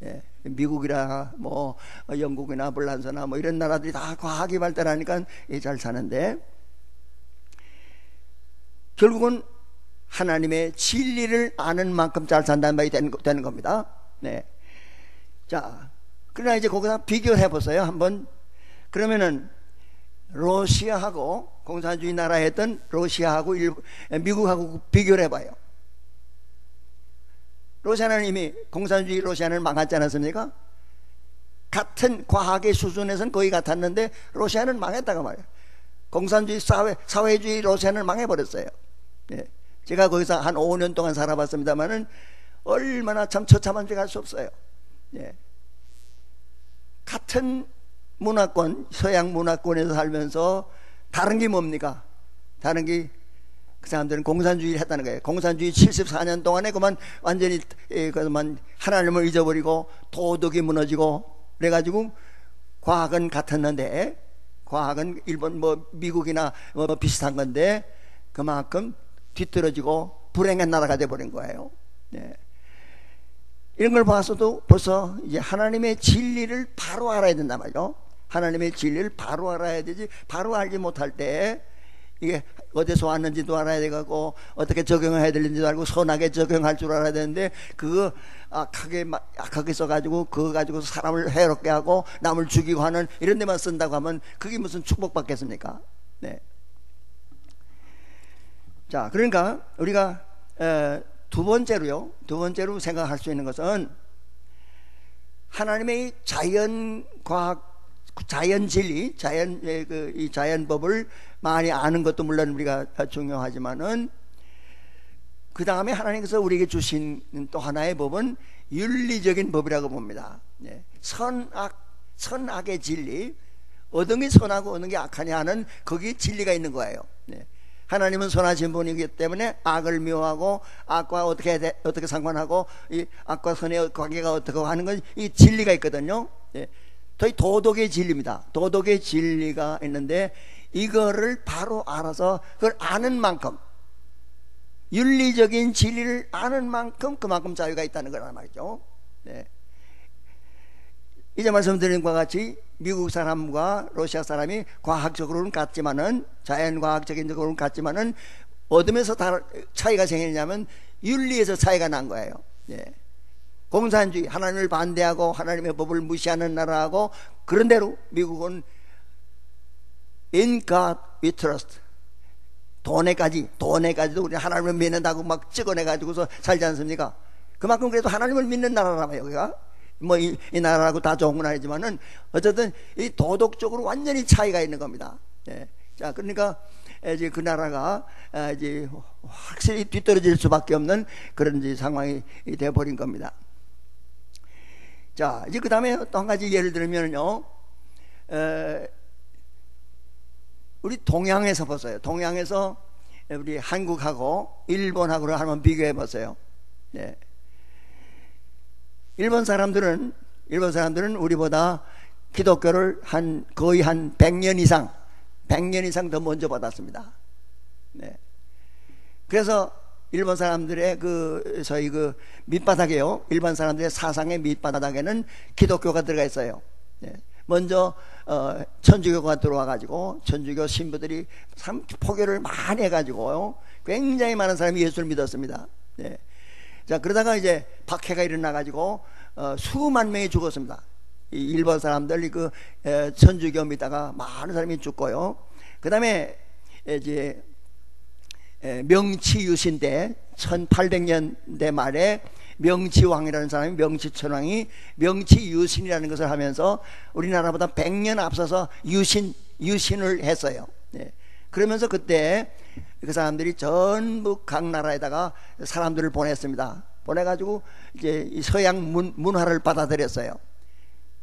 예, 미국이나 뭐 영국이나 불란서나 뭐 이런 나라들이 다 과학이 발달하니까 잘 사는데, 결국은 하나님의 진리를 아는 만큼 잘 산다는 말이 되는 겁니다. 네. 자, 그러나 이제 거기다 비교를 해보세요. 한번. 그러면은 러시아하고 공산주의 나라였던 러시아하고 미국하고 비교를 해봐요. 러시아는 이미 공산주의 러시아는 망하지 않았습니까? 같은 과학의 수준에서는 거의 같았는데 러시아는 망했다고 말이에요. 공산주의 사회주의 러시아는 망해버렸어요. 예. 제가 거기서 한 5년 동안 살아봤습니다만은 얼마나 참 처참한 줄 알 수 없어요. 예. 같은 문화권, 서양 문화권에서 살면서 다른 게 뭡니까? 다른 게 그 사람들은 공산주의를 했다는 거예요. 공산주의 74년 동안에 그만 완전히 그만 하나님을 잊어버리고 도덕이 무너지고 그래가지고 과학은 같았는데, 과학은 일본 뭐 미국이나 뭐 비슷한 건데 그만큼 뒤떨어지고 불행한 나라가 돼버린 거예요. 네. 이런 걸 봐서도 벌써 이제 하나님의 진리를 바로 알아야 된단 말이죠. 하나님의 진리를 바로 알아야 되지, 바로 알지 못할 때 이게 어디서 왔는지도 알아야 되고 어떻게 적용해야 되는지도 알고 선하게 적용할 줄 알아야 되는데, 그거 악하게 써가지고 그거 가지고 사람을 해롭게 하고 남을 죽이고 하는 이런 데만 쓴다고 하면 그게 무슨 축복받겠습니까? 네. 자, 그러니까 우리가 두 번째로 생각할 수 있는 것은 하나님의 자연과학, 자연 진리, 이 자연법을 많이 아는 것도 물론 우리가 중요하지만은 그 다음에 하나님께서 우리에게 주신 또 하나의 법은 윤리적인 법이라고 봅니다. 네. 선악의 진리, 어떤 게 선하고 어떤 게 악하냐 하는 거기에 진리가 있는 거예요. 네. 하나님은 선하신 분이기 때문에 악을 미워하고 악과 어떻게 상관하고 이 악과 선의 관계가 어떻게 하는 건 이 진리가 있거든요. 예. 도덕의 진리입니다. 도덕의 진리가 있는데 이거를 바로 알아서 그걸 아는 만큼, 윤리적인 진리를 아는 만큼 그만큼 자유가 있다는 거란 말이죠. 네. 이제 말씀드린 것과 같이 미국 사람과 러시아 사람이 과학적으로는 같지만은, 자연과학적인 적으로는 같지만은 어둠에서 차이가 생기냐면 윤리에서 차이가 난 거예요. 예. 공산주의, 하나님을 반대하고 하나님의 법을 무시하는 나라하고, 그런대로 미국은 In God we trust, 돈에까지도 우리 하나님을 믿는다고 막 찍어내가지고서 살지 않습니까? 그만큼 그래도 하나님을 믿는 나라라며 여기가. 뭐 이 나라라고 다 좋은 건 아니지만은 어쨌든 이 도덕적으로 완전히 차이가 있는 겁니다. 예. 자, 그러니까 이제 그 나라가 이제 확실히 뒤떨어질 수밖에 없는 그런 이제 상황이 되어버린 겁니다. 자, 이제 그 다음에 또 한 가지 예를 들면요, 우리 동양에서 보세요. 동양에서 우리 한국하고 일본하고를 한번 비교해 보세요. 예. 일본 사람들은 우리보다 기독교를 거의 한 100년 이상 더 먼저 받았습니다. 네. 그래서 일본 사람들의 저희 밑바닥에요. 일본 사람들의 사상의 밑바닥에는 기독교가 들어가 있어요. 네. 먼저 천주교가 들어와가지고 천주교 신부들이 참 포교를 많이 해가지고요. 굉장히 많은 사람이 예수를 믿었습니다. 네. 자, 그러다가 이제 박해가 일어나가지고 수만 명이 죽었습니다. 이 일본 사람들 천주교 믿다가 많은 사람이 죽고요. 그 다음에 이제 명치 유신 때 1800년대 말에 명치왕이라는 사람이, 명치천왕이 명치 유신이라는 것을 하면서 우리나라보다 100년 앞서서 유신을 했어요. 네. 그러면서 그때 그 사람들이 전부 각 나라에다가 사람들을 보냈습니다. 보내가지고 이제 이 서양 문화를 받아들였어요.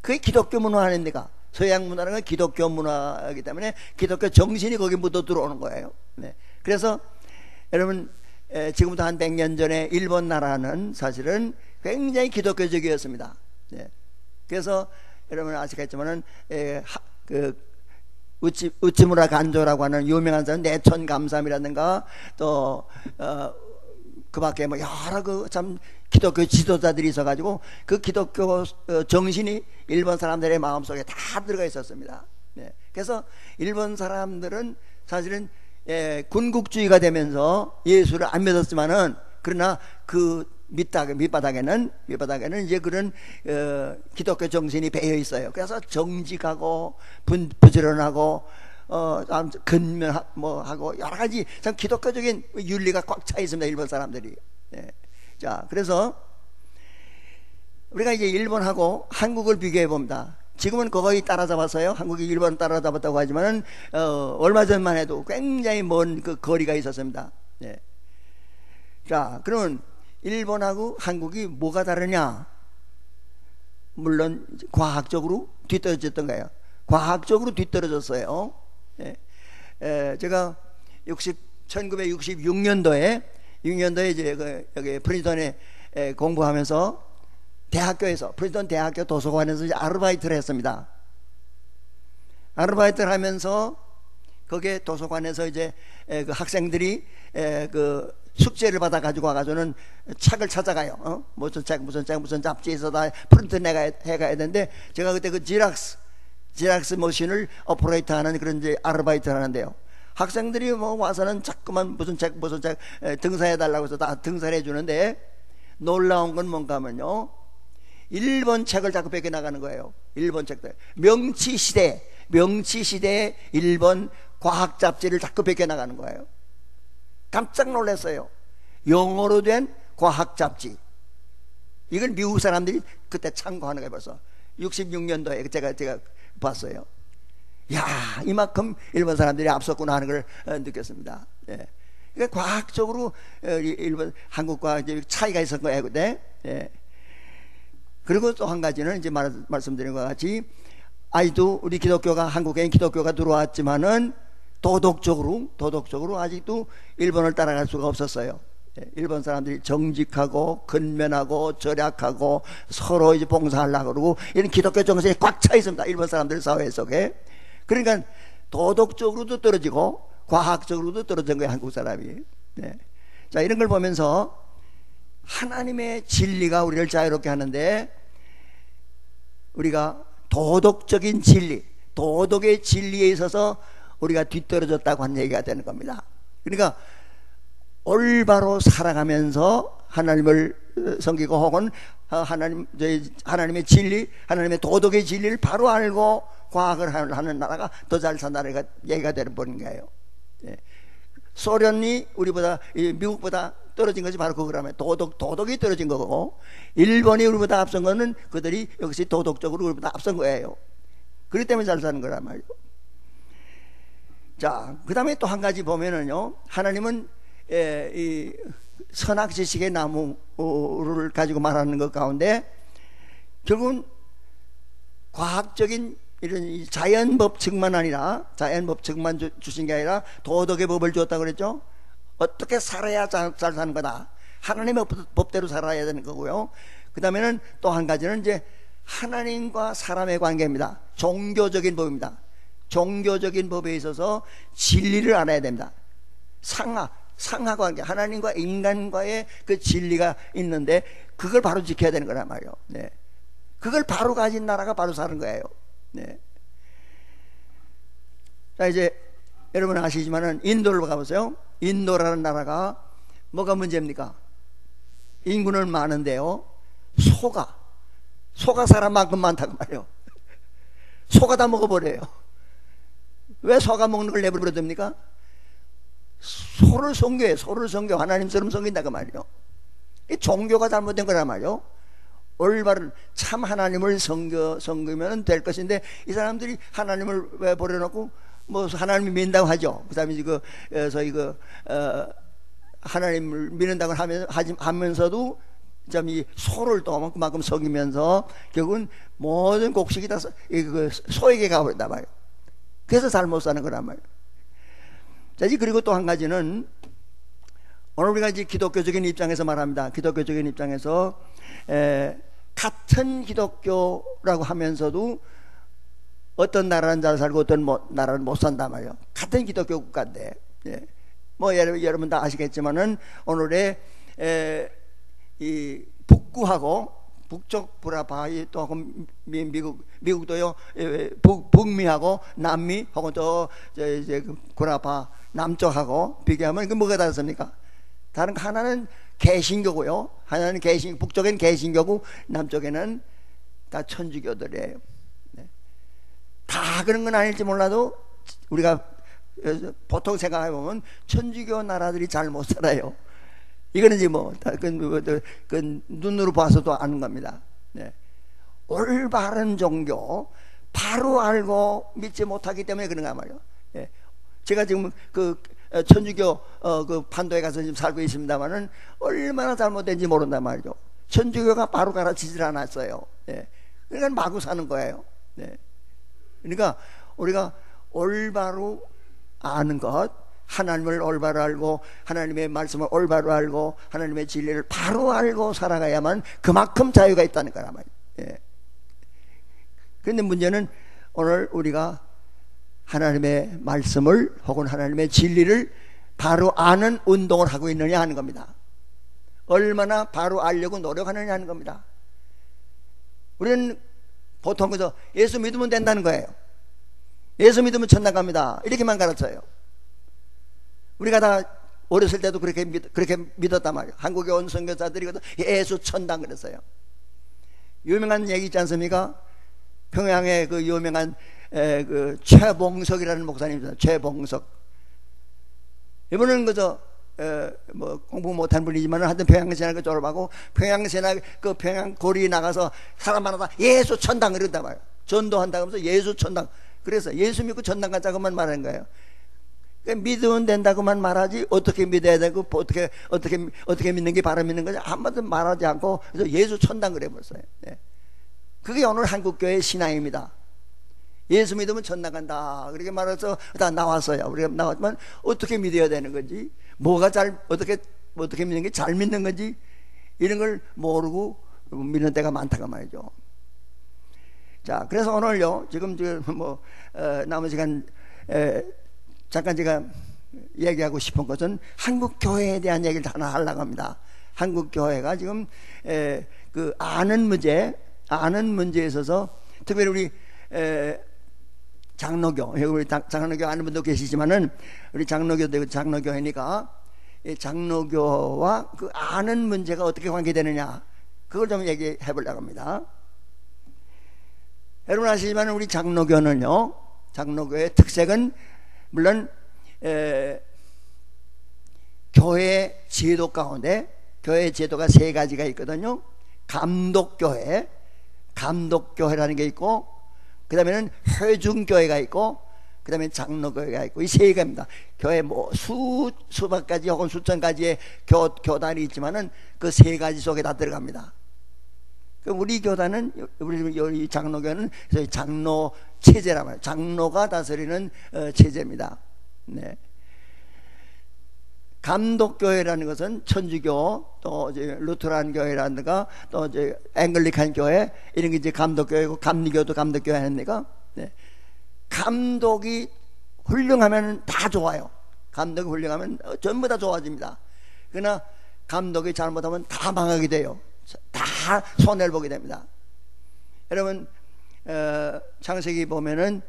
그게 기독교 문화 아닙니까? 서양 문화는 건 기독교 문화이기 때문에 기독교 정신이 거기 묻어 들어오는 거예요. 네. 그래서 여러분 지금부터 한 100년 전에 일본 나라는 사실은 굉장히 기독교적이었습니다. 네. 그래서 여러분 아시겠지만은 우치무라 간조라고 하는 유명한 사람 내천감삼이라든가 또 그 밖에 뭐 여러 그 참 기독교 지도자들이 있어가지고 그 기독교 정신이 일본 사람들의 마음속에 다 들어가 있었습니다. 네. 그래서 일본 사람들은 사실은 군국주의가 되면서 예수를 안 믿었지만은 그러나 그 밑바닥에는 이제 그런 기독교 정신이 배어 있어요. 그래서 정직하고 부지런하고 근면 뭐 하고 여러 가지 참 기독교적인 윤리가 꽉 차 있습니다. 일본 사람들이. 네. 자, 그래서 우리가 이제 일본하고 한국을 비교해 봅니다. 지금은 거의 따라잡았어요. 한국이 일본을 따라잡았다고 하지만은 얼마 전만 해도 굉장히 먼 그 거리가 있었습니다. 네. 자, 그러면 일본하고 한국이 뭐가 다르냐? 물론 과학적으로 뒤떨어졌던 거예요. 과학적으로 뒤떨어졌어요. 네. 제가 1966년도에 이제 여기 프린스턴에 공부하면서 프린스턴 대학교 도서관에서 이제 아르바이트를 했습니다. 아르바이트를 하면서 거기에 도서관에서 이제 그 학생들이 그 숙제를 받아 가지고 와가지고는 책을 찾아가요. 무슨 잡지에서 다 프린트 해가야 되는데 제가 그때 그 지락스 머신을 오퍼레이터하는 그런 이제 아르바이트를 하는데요. 학생들이 뭐 와서는 자꾸만 무슨 책 등사해달라고 해서 다 등사해 주는데 놀라운 건 뭔가 하면요, 일본 책을 자꾸 뺏겨 나가는 거예요. 일본 책들. 명치시대 일본 과학 잡지를 자꾸 뺏겨 나가는 거예요. 깜짝 놀랐어요. 영어로 된 과학 잡지. 이걸 미국 사람들이 그때 참고하는 거예요. 벌써 66년도에 제가 봤어요. 야, 이만큼 일본 사람들이 앞섰구나 하는 걸 느꼈습니다. 예. 그러니까 과학적으로 일본 한국과 이제 차이가 있었던 거예요. 그때. 예. 그리고 또 한 가지는 이제 말씀드린 것 같이 아직도 우리 한국에 기독교가 들어왔지만은 도덕적으로 아직도 일본을 따라갈 수가 없었어요. 일본 사람들이 정직하고 근면하고 절약하고 서로 이제 봉사하려고 그러고 이런 기독교 정신이 꽉 차 있습니다. 일본 사람들 사회 속에. 그러니까 도덕적으로도 떨어지고 과학적으로도 떨어진 거예요. 한국 사람이. 네. 자, 이런 걸 보면서 하나님의 진리가 우리를 자유롭게 하는데 우리가 도덕적인 진리, 도덕의 진리에 있어서 우리가 뒤떨어졌다고 하는 얘기가 되는 겁니다. 그러니까 올바로 살아가면서 하나님을 섬기고 혹은 하나님의 진리, 하나님의 도덕의 진리를 바로 알고 과학을 하는 나라가 더 잘 산다는 얘기가 되는 거예요. 예. 소련이 미국보다 떨어진 것이 바로 그거라면 도덕이 떨어진 거고, 일본이 우리보다 앞선 거는 그들이 역시 도덕적으로 우리보다 앞선 거예요. 그렇기 때문에 잘 사는 거란 말이에요. 자, 그 다음에 또 한 가지 보면은요, 하나님은 이 선악 지식의 나무를 가지고 말하는 것 가운데 결국은 과학적인 이런 자연 법칙만 주신 게 아니라 도덕의 법을 주었다고 그랬죠. 어떻게 살아야 잘 사는 거다. 하나님의 법대로 살아야 되는 거고요. 그 다음에는 또 한 가지는 이제 하나님과 사람의 관계입니다. 종교적인 법입니다. 종교적인 법에 있어서 진리를 알아야 됩니다. 상하 관계, 하나님과 인간과의 그 진리가 있는데 그걸 바로 지켜야 되는 거란 말이에요. 네. 그걸 바로 가진 나라가 바로 사는 거예요. 네. 자, 이제 여러분 아시지만은 인도를 가보세요. 인도라는 나라가 뭐가 문제입니까? 인구는 많은데요, 소가 사람만큼 많다고 말이에요. 소가 다 먹어버려요. 왜 소가 먹는 걸 내버려 둡니까? 소를 섬겨 하나님처럼 섬긴다고 말이에요. 이 종교가 잘못된 거란 말이에요. 올바른 참 하나님을 섬기면 될 것인데 이 사람들이 하나님을 왜 버려놓고 뭐 하나님을 믿는다고 하죠. 그 다음에 하나님을 믿는다고 하면서도 참 이 소를 또 그만큼 속이면서 결국은 모든 곡식이 다 소에게 가버린단 말이에요. 그래서 잘 못 사는 거란 말이에요. 자, 그리고 또 한 가지는 오늘 우리가 이제 기독교적인 입장에서 말합니다. 기독교적인 입장에서 같은 기독교라고 하면서도 어떤 나라는 잘 살고 어떤 나라는 못 산단 말이에요. 같은 기독교 국가인데, 예. 뭐 여러분 다 아시겠지만은 오늘의 이 북구하고 북쪽 브라바이 또 미국도요, 북미하고 남미 혹은 또 이제 구라바 남쪽하고 비교하면 그 뭐가 다릅니까? 다른 거 하나는 개신교고요, 하나는 북쪽엔 개신교고 남쪽에는 다 천주교들이에요. 네. 다 그런 건 아닐지 몰라도 우리가 보통 생각해 보면 천주교 나라들이 잘 못 살아요. 이거는 이제 그 눈으로 봐서도 아는 겁니다. 네. 올바른 종교 바로 알고 믿지 못하기 때문에 그런가 말이에요. 네. 제가 지금 그 천주교 그 판도에 가서 지금 살고 있습니다만은 얼마나 잘못된지 모른단 말이죠. 천주교가 바로 가르치질 않았어요. 네. 그러니까 마구 사는 거예요. 네. 그러니까 우리가 올바로 아는 것, 하나님을 올바로 알고 하나님의 말씀을 올바로 알고 하나님의 진리를 바로 알고 살아가야만 그만큼 자유가 있다는 거란 말이에요. 예. 그런데 문제는 오늘 우리가 하나님의 말씀을 혹은 하나님의 진리를 바로 아는 운동을 하고 있느냐 하는 겁니다. 얼마나 바로 알려고 노력하느냐 하는 겁니다. 우리는 보통 그저 예수 믿으면 된다는 거예요. 예수 믿으면 천당 갑니다, 이렇게만 가르쳐요. 우리가 다 어렸을 때도 그렇게 믿었단 말이에요. 한국에 온 선교사들이 예수 천당 그랬어요. 유명한 얘기 있지 않습니까? 평양에 그 유명한 그 최봉석이라는 목사님입니다. 최봉석. 이분은 그저 뭐 공부 못한 분이지만 하여튼 평양신학을 졸업하고 평양신학 그 평양 거리에 나가서 사람마다 예수 천당 그런단 말이에요. 전도한다고 하면서 예수 천당. 그래서 예수 믿고 천당 가자고만 말하는 거예요. 믿으면 된다고만 말하지 어떻게 믿어야 되고 어떻게 믿는 게 바로 믿는 거지 한마디도 말하지 않고 그래서 예수 천당 그래 버렸어요. 네. 그게 오늘 한국교회의 신앙입니다. 예수 믿으면 천당 간다 그렇게 말해서 다 나왔어요. 우리가 나왔지만 어떻게 믿어야 되는 건지, 뭐가 어떻게 믿는 게 잘 믿는 건지 이런 걸 모르고 믿는 때가 많다고 말이죠. 자, 그래서 오늘요 지금 남은 시간 잠깐 제가 얘기하고 싶은 것은 한국 교회에 대한 얘기를 하나 하려고 합니다. 한국 교회가 지금 그 아는 문제에 있어서 특별히 우리 장로교, 우리 장로교 아는 분도 계시지만은 우리 장로교회니까 장로교와 그 아는 문제가 어떻게 관계되느냐 그걸 좀 얘기해 보려고 합니다. 여러분 아시지만 우리 장로교는요, 장로교의 특색은 물론 교회 제도 가운데 교회 제도가 세 가지가 있거든요. 감독교회라는 게 있고, 그 다음에는 회중교회가 있고, 그 다음에 장로교회가 있고, 이 세 개입니다. 교회 뭐 수백 가지 혹은 수천 가지의 교단이 있지만은 그 세 가지 속에 다 들어갑니다. 우리 교단은, 우리 장로교는 장로 체제란 말이에요. 장로가 다스리는 체제입니다. 네. 감독교회라는 것은 천주교, 또 이제 루터란 교회라든가, 또 이제 앵글리칸 교회, 이런 게 이제 감독교회고, 감리교도 감독교회 아닙니까? 네. 감독이 훌륭하면 다 좋아요. 감독이 훌륭하면 전부 다 좋아집니다. 그러나 감독이 잘못하면 다 망하게 돼요. 다 손해를 보게 됩니다. 여러분 창세기 보면은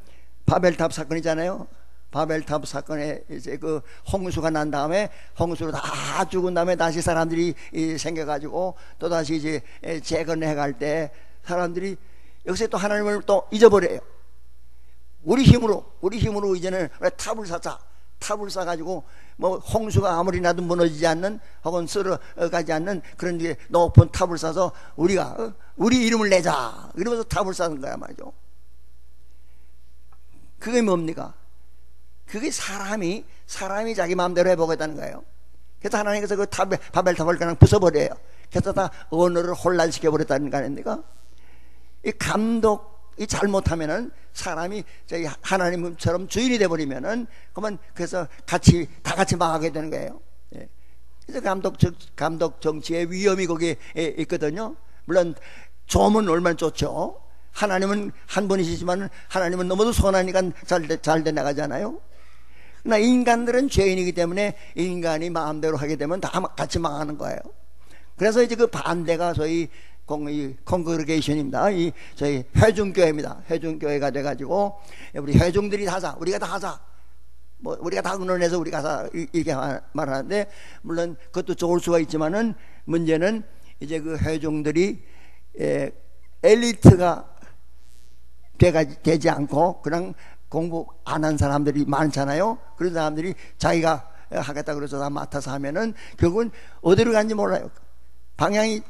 바벨탑 사건이잖아요. 바벨탑 사건에 이제 그 홍수가 난 다음에 홍수로 다 죽은 다음에 다시 사람들이 생겨가지고 또 다시 이제 재건해 갈 때 사람들이 여기서 또 하나님을 또 잊어버려요. 우리 힘으로 이제는 탑을 쌓자. 탑을 쌓아가지고 뭐 홍수가 아무리 나도 무너지지 않는 혹은 쓸어가지 않는 그런 게 높은 탑을 쌓아서 우리가 우리 이름을 내자 이러면서 탑을 쌓은 거야 말이죠. 그게 뭡니까? 그게 사람이 자기 마음대로 해보겠다는 거예요. 그래서 하나님께서 그 바벨탑을 그냥 부숴버려요. 그래서 다 언어를 혼란시켜 버렸다는 거 아닙니까? 이 감독이 잘못하면은 사람이 저희 하나님처럼 주인이 돼 버리면은 그러면 그래서 다 같이 망하게 되는 거예요. 예. 그래서 감독 정치의 위험이 거기에 있거든요. 물론 좋으면 얼마나 좋죠. 하나님은 한 분이시지만 하나님은 너무도 선하니까 잘 돼 나가잖아요. 그러나 인간들은 죄인이기 때문에 인간이 마음대로 하게 되면 다 같이 망하는 거예요. 그래서 이제 그 반대가 저희 콩그레게이션입니다. 저희 회중교회입니다. 회중교회가 돼가지고 우리 회중들이 하자, 우리가 다 하자, 뭐 우리가 다 의논해서 우리가 하자 이렇게 말하는데, 물론 그것도 좋을 수가 있지만은 문제는 이제 그 회중들이 엘리트가 되지 않고 그냥 공부 안 한 사람들이 많잖아요. 그런 사람들이 자기가 하겠다 그래서 다 맡아서 하면은 결국은 어디로 간지 몰라요.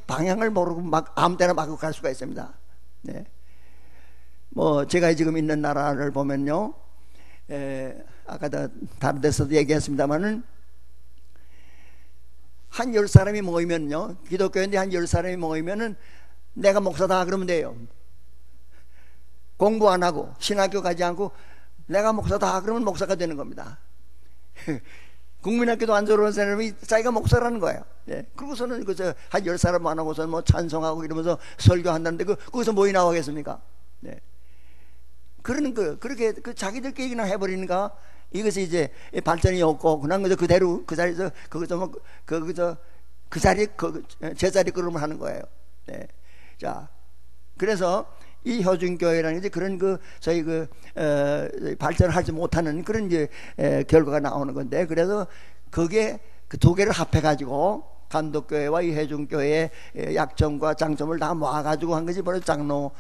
방향을 모르고 막 아무 때나 막 갈 수가 있습니다. 네. 뭐 제가 지금 있는 나라를 보면요, 아까도 다른 데서도 얘기했습니다만은 한 10사람이 모이면요, 기독교인데 한 10사람이 모이면은 내가 목사다 그러면 돼요. 공부 안 하고 신학교 가지 않고 내가 목사다 그러면 목사가 되는 겁니다. 국민학교도 안 들어온 사람이 자기가 목사라는 거예요. 예. 그러고서는 그저 한 10사람 만나고서 뭐 찬송하고 이러면서 설교한다는데 거기서 뭐이 나오겠습니까? 예. 그러는 거예요. 그렇게 자기들끼리 그냥 해버리는가? 이것이 이제 발전이 없고 그냥 그대로 그 자리에서 그 자리 제자리 걸음을 하는 거예요. 예. 자, 그래서 이 효중교회라는 게 그런 저희 발전하지 못하는 그런 이제 결과가 나오는 건데, 그래서 그게 그 두 개를 합해가지고 감독교회와 이 회중교회의 약점과 장점을 다 모아가지고 한 것이 바로 장로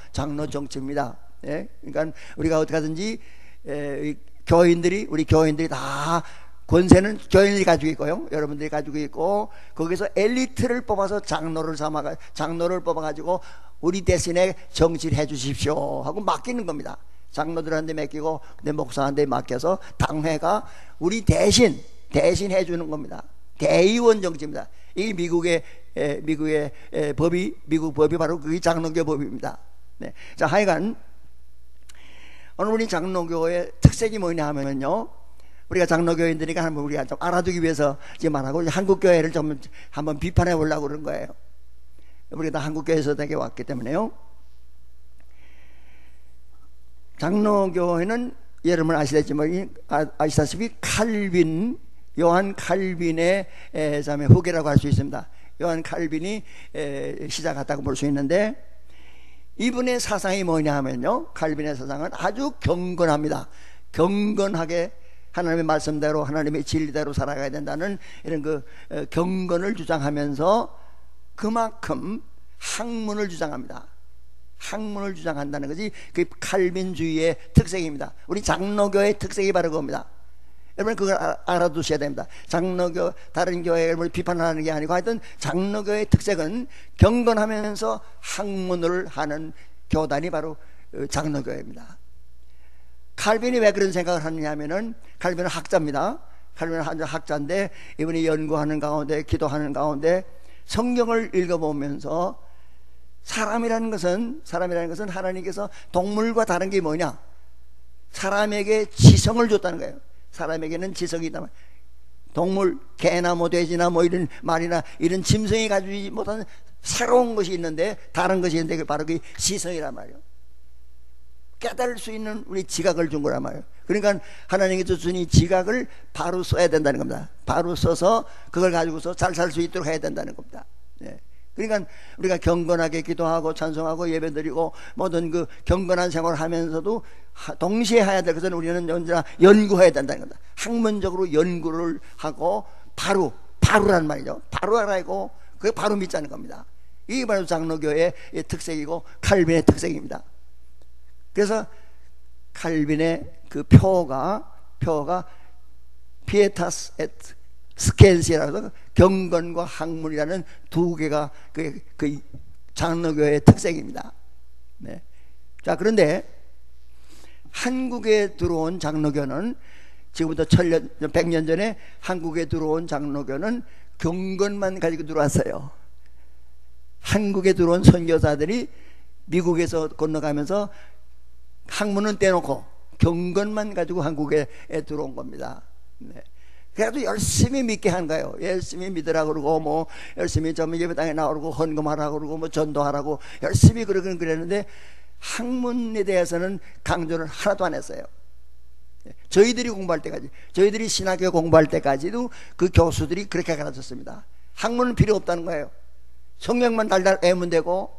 정치입니다. 예? 그러니까 우리가 어떻게 하든지 우리 교인들이 다 권세는 교인들이 가지고 있고요, 여러분들이 가지고 있고, 거기서 엘리트를 뽑아서 장로를 뽑아가지고 우리 대신에 정치를 해주십시오 하고 맡기는 겁니다. 장로들한테 맡기고 근데 목사한테 맡겨서 당회가 우리 대신 해주는 겁니다. 대의원 정치입니다. 이 미국의 법이, 미국 법이 바로 그 장로교 법입니다. 네. 자, 하여간 오늘 우리 장로교의 특색이 뭐냐 하면요, 우리가 장로교인들이니까 한번 우리가 좀 알아두기 위해서 지금 말하고 한국교회를 좀 한번 비판해 보려고 그런 거예요. 우리가 다 한국교회에서 되게 왔기 때문에요. 장로교회는 여러분 아시다시피 요한 칼빈의 후계라고 할 수 있습니다. 요한 칼빈이 시작했다고 볼 수 있는데, 이분의 사상이 뭐냐 하면요, 칼빈의 사상은 아주 경건합니다. 경건하게 하나님의 말씀대로 하나님의 진리대로 살아가야 된다는 이런 경건을 주장하면서 그만큼 학문을 주장합니다. 학문을 주장한다는 것이 그 칼빈주의의 특색입니다. 우리 장로교의 특색이 바로 그겁니다. 여러분 그걸 알아두셔야 됩니다. 장로교 다른 교회를 비판하는 게 아니고 하여튼 장로교의 특색은 경건하면서 학문을 하는 교단이 바로 장로교회입니다. 칼빈이 왜 그런 생각을 하느냐 하면은, 칼빈은 학자입니다. 칼빈은 학자인데 이분이 연구하는 가운데, 기도하는 가운데 성경을 읽어보면서 사람이라는 것은 하나님께서 동물과 다른 게 뭐냐, 사람에게 지성을 줬다는 거예요. 사람에게는 지성이 있다. 동물, 개나 뭐 돼지나 뭐 이런 말이나 이런 짐승이 가지지 못한 새로운 것이 있는데, 다른 것이 있는데, 바로 그 지성이란 말이에요. 깨달을 수 있는 우리 지각을 준 거란 말이에요. 그러니까 하나님께서 주신 이 지각을 바로 써야 된다는 겁니다. 바로 써서 그걸 가지고서 잘 살 수 있도록 해야 된다는 겁니다. 네. 그러니까 우리가 경건하게 기도하고 찬송하고 예배드리고 모든 그 경건한 생활을 하면서도 동시에 해야 될 것은 우리는 언제나 연구해야 된다는 겁니다. 학문적으로 연구를 하고 바로란 말이죠. 바로 알아야고 그게 바로 믿자는 겁니다. 이게 바로 장로교의 특색이고 칼빈의 특색입니다. 그래서 칼빈의 그 표가 피에타스 앳 스켄시라고 해서 경건과 학문이라는 두 개가 그 장로교의 특색입니다. 네. 자, 그런데 한국에 들어온 장로교는 지금부터 100년 전에 한국에 들어온 장로교는 경건만 가지고 들어왔어요. 한국에 들어온 선교사들이 미국에서 건너가면서 학문은 떼놓고 경건만 가지고 한국에 들어온 겁니다. 네. 그래도 열심히 믿게 한 거예요. 열심히 믿으라 그러고 뭐 열심히 예배당에 나오고 헌금하라고 그러고 뭐 전도하라고 열심히 그러긴 그랬는데 학문에 대해서는 강조를 하나도 안 했어요. 저희들이 공부할 때까지, 저희들이 신학교 공부할 때까지도 그 교수들이 그렇게 가르쳤습니다. 학문은 필요 없다는 거예요. 성경만 달달 외우면 되고,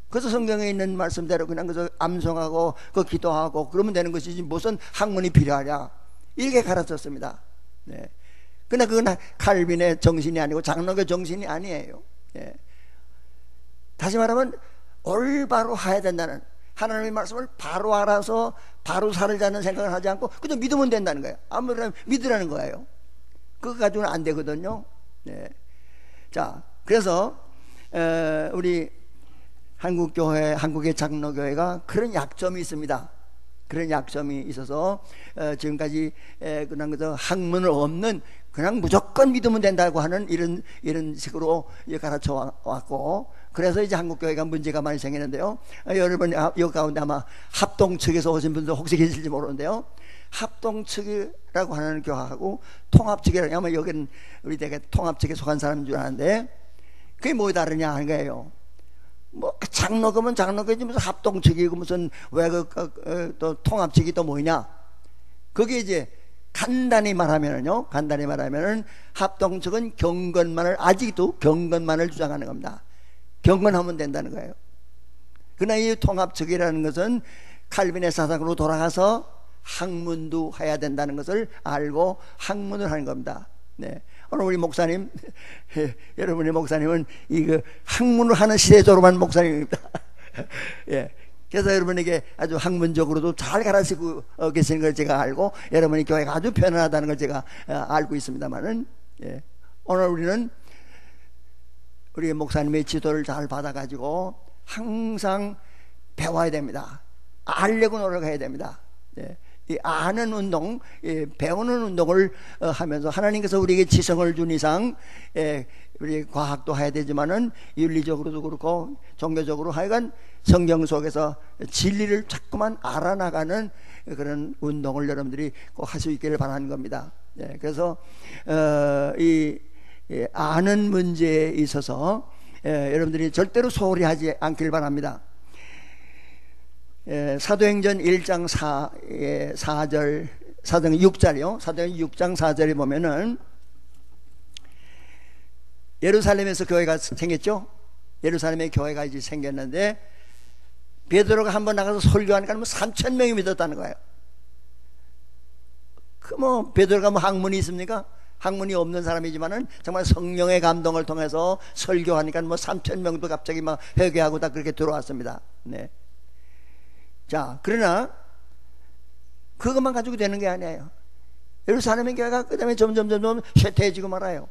그래서 성경에 있는 말씀대로 그냥 그저 암송하고 그 기도하고 그러면 되는 것이지 무슨 학문이 필요하냐, 이렇게 가르쳤습니다. 네. 그러나 그건 칼빈의 정신이 아니고 장로교 정신이 아니에요. 네. 다시 말하면 올바로 해야 된다는, 하나님의 말씀을 바로 알아서 바로 살자는 생각을 하지 않고 그저 믿으면 된다는 거예요. 아무래도 믿으라는 거예요. 그거 가지고는 안 되거든요. 네. 자, 그래서 우리 한국교회, 한국의 장로교회가 그런 약점이 있습니다. 그런 약점이 있어서 지금까지 그냥 그저 학문을 없는, 그냥 무조건 믿으면 된다고 하는 이런 식으로 가르쳐 왔고, 그래서 이제 한국교회가 문제가 많이 생기는데요. 여러분 여기 가운데 아마 합동 측에서 오신 분들 혹시 계실지 모르는데요, 합동 측이라고 하는 교회하고 통합 측이라고, 아마 여기는 우리 대개 통합 측에 속한 사람인 줄 아는데 그게 뭐 다르냐 하는 거예요. 뭐 장로교면 장로교지 무슨 합동 측이고 무슨 왜 또 통합 측이 또 뭐냐. 그게 이제 간단히 말하면은요, 간단히 말하면은 합동 측은 경건만을, 아직도 경건만을 주장하는 겁니다. 경건하면 된다는 거예요. 그러나 이 통합 측이라는 것은 칼빈의 사상으로 돌아가서 학문도 해야 된다는 것을 알고 학문을 하는 겁니다. 네. 오늘 우리 목사님, 여러분의 목사님은 이거 학문을 하는 시대에 졸업한 목사님입니다. 예. 그래서 여러분에게 아주 학문적으로도 잘 가르치고 계시는 걸 제가 알고, 여러분의 교회가 아주 편안하다는 걸 제가 알고 있습니다만은, 예. 오늘 우리는 우리 목사님의 지도를 잘 받아가지고 항상 배워야 됩니다. 알려고 노력해야 됩니다. 예. 이 아는 운동, 배우는 운동을 하면서 하나님께서 우리에게 지성을 준 이상, 우리 과학도 해야 되지만은 윤리적으로도 그렇고 종교적으로 하여간 성경 속에서 진리를 자꾸만 알아나가는 그런 운동을 여러분들이 꼭 할 수 있기를 바라는 겁니다. 그래서 이 아는 문제에 있어서 여러분들이 절대로 소홀히 하지 않길 바랍니다. 사도행전 1장 4절, 사도행전 6절이요. 사도행전 6장 4절에 보면은 예루살렘에서 교회가 생겼죠. 예루살렘에 교회가 이제 생겼는데 베드로가 한번 나가서 설교하니까 뭐 3,000명이 믿었다는 거예요. 그 뭐 베드로가 뭐 학문이 있습니까? 학문이 없는 사람이지만은 정말 성령의 감동을 통해서 설교하니까 뭐 3,000명도 갑자기 막 회개하고 다 그렇게 들어왔습니다. 네. 자, 그러나 그것만 가지고 되는 게 아니에요. 예루살렘의 교회가 그 다음에 점점 쇠퇴해지고 말아요.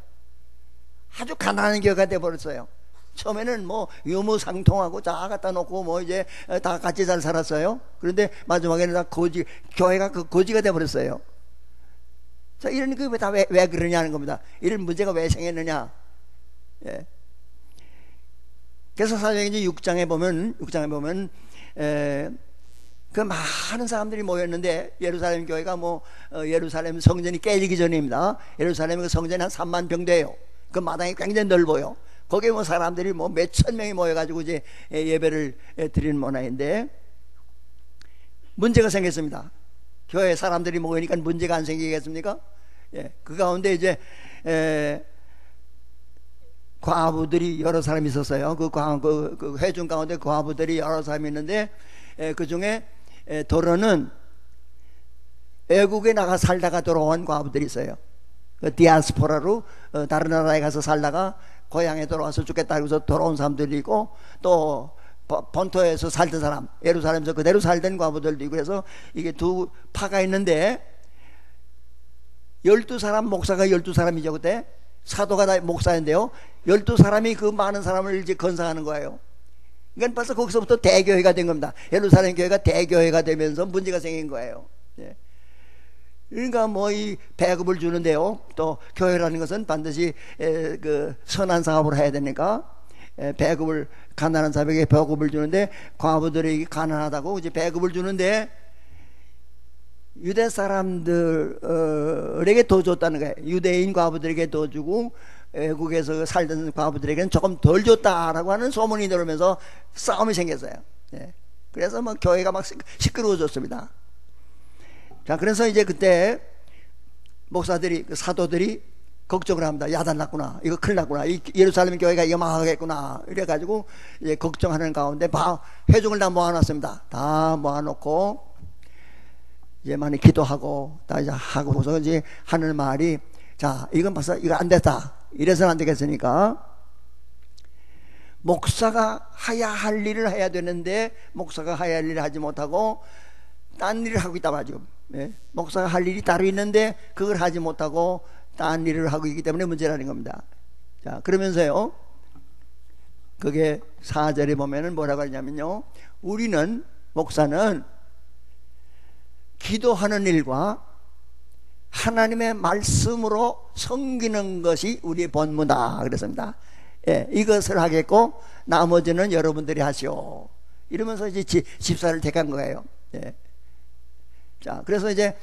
아주 가난한 교회가 돼버렸어요. 처음에는 뭐 유무상통하고 다 갖다 놓고 뭐 이제 다 같이 잘 살았어요. 그런데 마지막에는 다 교회가 그 고지가 돼버렸어요. 자, 이런 게 다 왜 그러냐는 겁니다. 이런 문제가 왜 생겼느냐. 예. 그래서 사도행전 6장에 보면 그 많은 사람들이 모였는데, 예루살렘 교회가 뭐 예루살렘 성전이 깨지기 전입니다. 예루살렘 그 성전이 한 3만 평대예요. 그 마당이 굉장히 넓어요. 거기에 뭐 사람들이 뭐 몇천 명이 모여가지고 이제 예배를 드리는 모양인데 문제가 생겼습니다. 교회 사람들이 모이니까 문제가 안 생기겠습니까? 예, 그 가운데 이제 과부들이 여러 사람이 있었어요. 그 회중 가운데 과부들이 여러 사람이 있는데 그 중에 도로는 외국에 나가 살다가 돌아온 과부들이 있어요. 그 디아스포라로 다른 나라에 가서 살다가 고향에 돌아와서 죽겠다 해서 돌아온 사람들이 있고, 또 본토에서 살던 사람, 예루살렘에서 그대로 살던 과부들도 있고, 그래서 이게 두 파가 있는데 12사람, 목사가 12사람이죠. 그때 사도가 다 목사인데요, 12사람이 그 많은 사람을 이제 건사하는 거예요. 그러니까 벌써 거기서부터 대교회가 된 겁니다. 예루살렘 교회가 대교회가 되면서 문제가 생긴 거예요. 예. 그러니까 뭐 이 배급을 주는데요, 또 교회라는 것은 반드시 그 선한 사업을 해야 되니까 배급을, 가난한 사람에게 배급을 주는데, 과부들에게 가난하다고 이제 배급을 주는데, 유대 사람들에게 더 줬다는 거예요. 유대인 과부들에게 더 주고 외국에서 살던 과부들에게는 조금 덜 줬다라고 하는 소문이 들으면서 싸움이 생겼어요. 예. 그래서 뭐 교회가 막 시끄러워졌습니다. 자, 그래서 이제 그때 목사들이, 사도들이 걱정을 합니다. 야단 났구나, 이거 큰일 났구나, 예루살렘 교회가 이거 망하겠구나, 이래가지고 이제 걱정하는 가운데 회중을 다 모아놨습니다. 다 모아놓고 이제 많이 기도하고 다 이제 하고서 이제 하는 말이, 자, 이건 벌써 이거 안 됐다, 이래서는 안 되겠으니까 목사가 해야 할 일을 해야 되는데 목사가 해야 할 일을 하지 못하고 딴 일을 하고 있다 말이죠. 예? 목사가 할 일이 따로 있는데 그걸 하지 못하고 딴 일을 하고 있기 때문에 문제라는 겁니다. 자, 그러면서요, 그게 4절에 보면은 뭐라고 하냐면요, 우리는, 목사는 기도하는 일과 하나님의 말씀으로 섬기는 것이 우리의 본무다 그랬습니다. 예, 이것을 하겠고 나머지는 여러분들이 하시오, 이러면서 이제 집사를 택한 거예요. 예. 자, 그래서 이제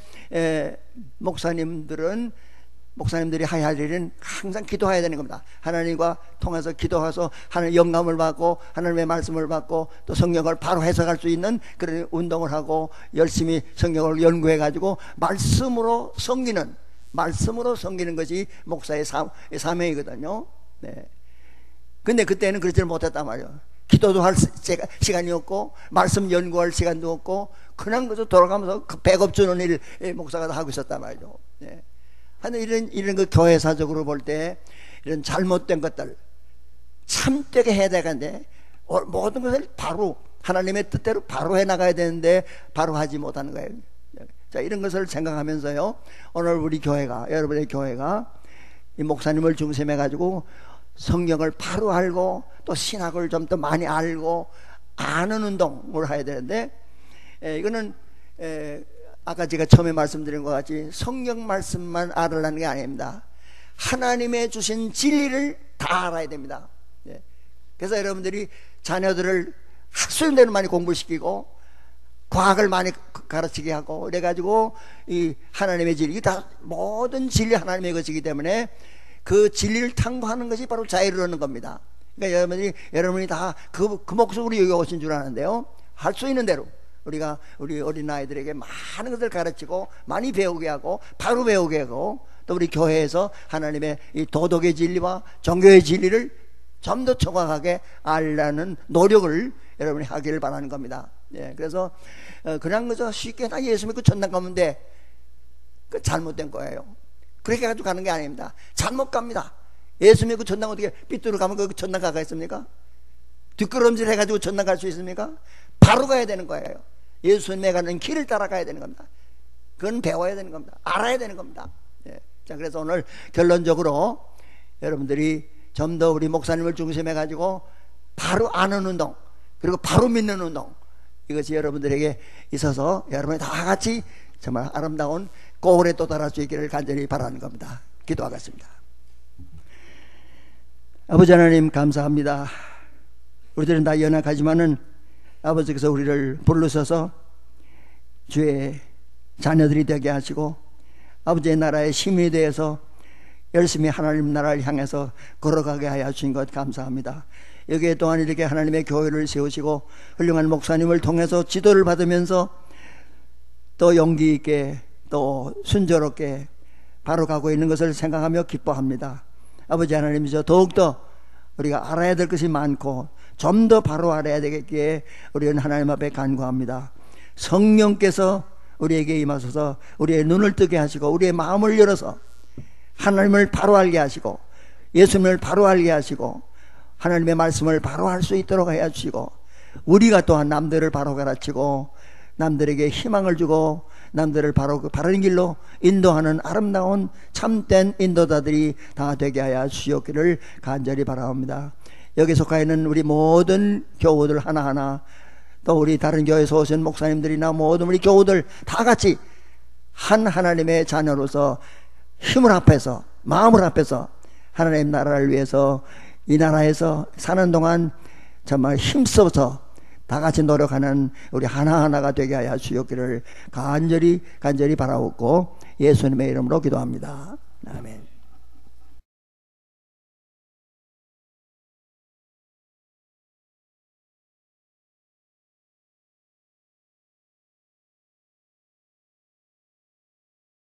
목사님들이 해야 할 일은 항상 기도해야 되는 겁니다. 하나님과 통해서 기도해서 하나님의 영감을 받고 하나님의 말씀을 받고 또 성경을 바로 해석할 수 있는 그런 운동을 하고 열심히 성경을 연구해 가지고 말씀으로 섬기는 것이 목사의 사명이거든요. 네. 근데 그때는 그러지 못했단 말이에요. 기도도 할 시간이 없고 말씀 연구할 시간도 없고 그냥 그저 돌아가면서 그 배급 주는 일 목사가 다 하고 있었단 말이죠. 네. 하여튼 이런 그 교회사적으로 볼 때 이런 잘못된 것들 참되게 해야 되는데 모든 것을 바로 하나님의 뜻대로 바로 해 나가야 되는데 바로 하지 못하는 거예요. 자, 이런 것을 생각하면서요, 오늘 우리 교회가, 여러분의 교회가 이 목사님을 중심해 가지고 성경을 바로 알고 또 신학을 좀 더 많이 알고 아는 운동을 해야 되는데, 이거는 아까 제가 처음에 말씀드린 것 같이 성경 말씀만 알으라는 게 아닙니다. 하나님의 주신 진리를 다 알아야 됩니다. 그래서 여러분들이 자녀들을 학술대로 많이 공부시키고 과학을 많이 가르치게 하고 그래가지고 이 하나님의 진리, 다 모든 진리 하나님의 것이기 때문에 그 진리를 탐구하는 것이 바로 자유를 얻는 겁니다. 그러니까 여러분이 다 그 목적으로 여기 오신 줄 아는데요, 할 수 있는 대로 우리가 우리 어린아이들에게 많은 것을 가르치고 많이 배우게 하고 바로 배우게 하고 또 우리 교회에서 하나님의 이 도덕의 진리와 종교의 진리를 좀 더 정확하게 알라는 노력을 여러분이 하기를 바라는 겁니다. 예, 그래서 그냥 그저 쉽게 나 예수 믿고 천당 가면 돼, 그 잘못된 거예요. 그렇게 가지고 가는 게 아닙니다. 잘못 갑니다. 예수 믿고 천당 어떻게 삐뚤어 가면 그 천당 가겠습니까? 뒷걸음질 해가지고 천당 갈 수 있습니까? 바로 가야 되는 거예요. 예수님의 가는 길을 따라가야 되는 겁니다. 그건 배워야 되는 겁니다. 알아야 되는 겁니다. 예. 자, 그래서 오늘 결론적으로 여러분들이 좀 더 우리 목사님을 중심해 가지고 바로 아는 운동, 그리고 바로 믿는 운동, 이것이 여러분들에게 있어서 여러분이 다 같이 정말 아름다운 고을에 도달할 수 있기를 간절히 바라는 겁니다. 기도하겠습니다. 아버지 하나님, 감사합니다. 우리들은 다 연약하지만은 아버지께서 우리를 부르셔서 주의 자녀들이 되게 하시고 아버지의 나라의 힘이 되어서 열심히 하나님 나라를 향해서 걸어가게 하여 주신 것 감사합니다. 여기에 또한 이렇게 하나님의 교회를 세우시고 훌륭한 목사님을 통해서 지도를 받으면서 또 용기 있게 또 순조롭게 바로 가고 있는 것을 생각하며 기뻐합니다. 아버지 하나님이죠, 더욱더 우리가 알아야 될 것이 많고 좀 더 바로 알아야 되겠기에 우리는 하나님 앞에 간구합니다. 성령께서 우리에게 임하셔서 우리의 눈을 뜨게 하시고 우리의 마음을 열어서 하나님을 바로 알게 하시고 예수님을 바로 알게 하시고 하나님의 말씀을 바로 할 수 있도록 해 주시고 우리가 또한 남들을 바로 가르치고 남들에게 희망을 주고 남들을 바로 그 바른 길로 인도하는 아름다운 참된 인도자들이 다 되게 하여 주시옵기를 간절히 바라옵니다. 여기 속하 있는 우리 모든 교우들 하나하나 또 우리 다른 교회에서 오신 목사님들이나 모든 우리 교우들 다 같이 한 하나님의 자녀로서 힘을 합해서 마음을 합해서 하나님 나라를 위해서 이 나라에서 사는 동안 정말 힘써서 다 같이 노력하는 우리 하나하나가 되게 하여 주옵기를 간절히 바라옵고 예수님의 이름으로 기도합니다. 아멘.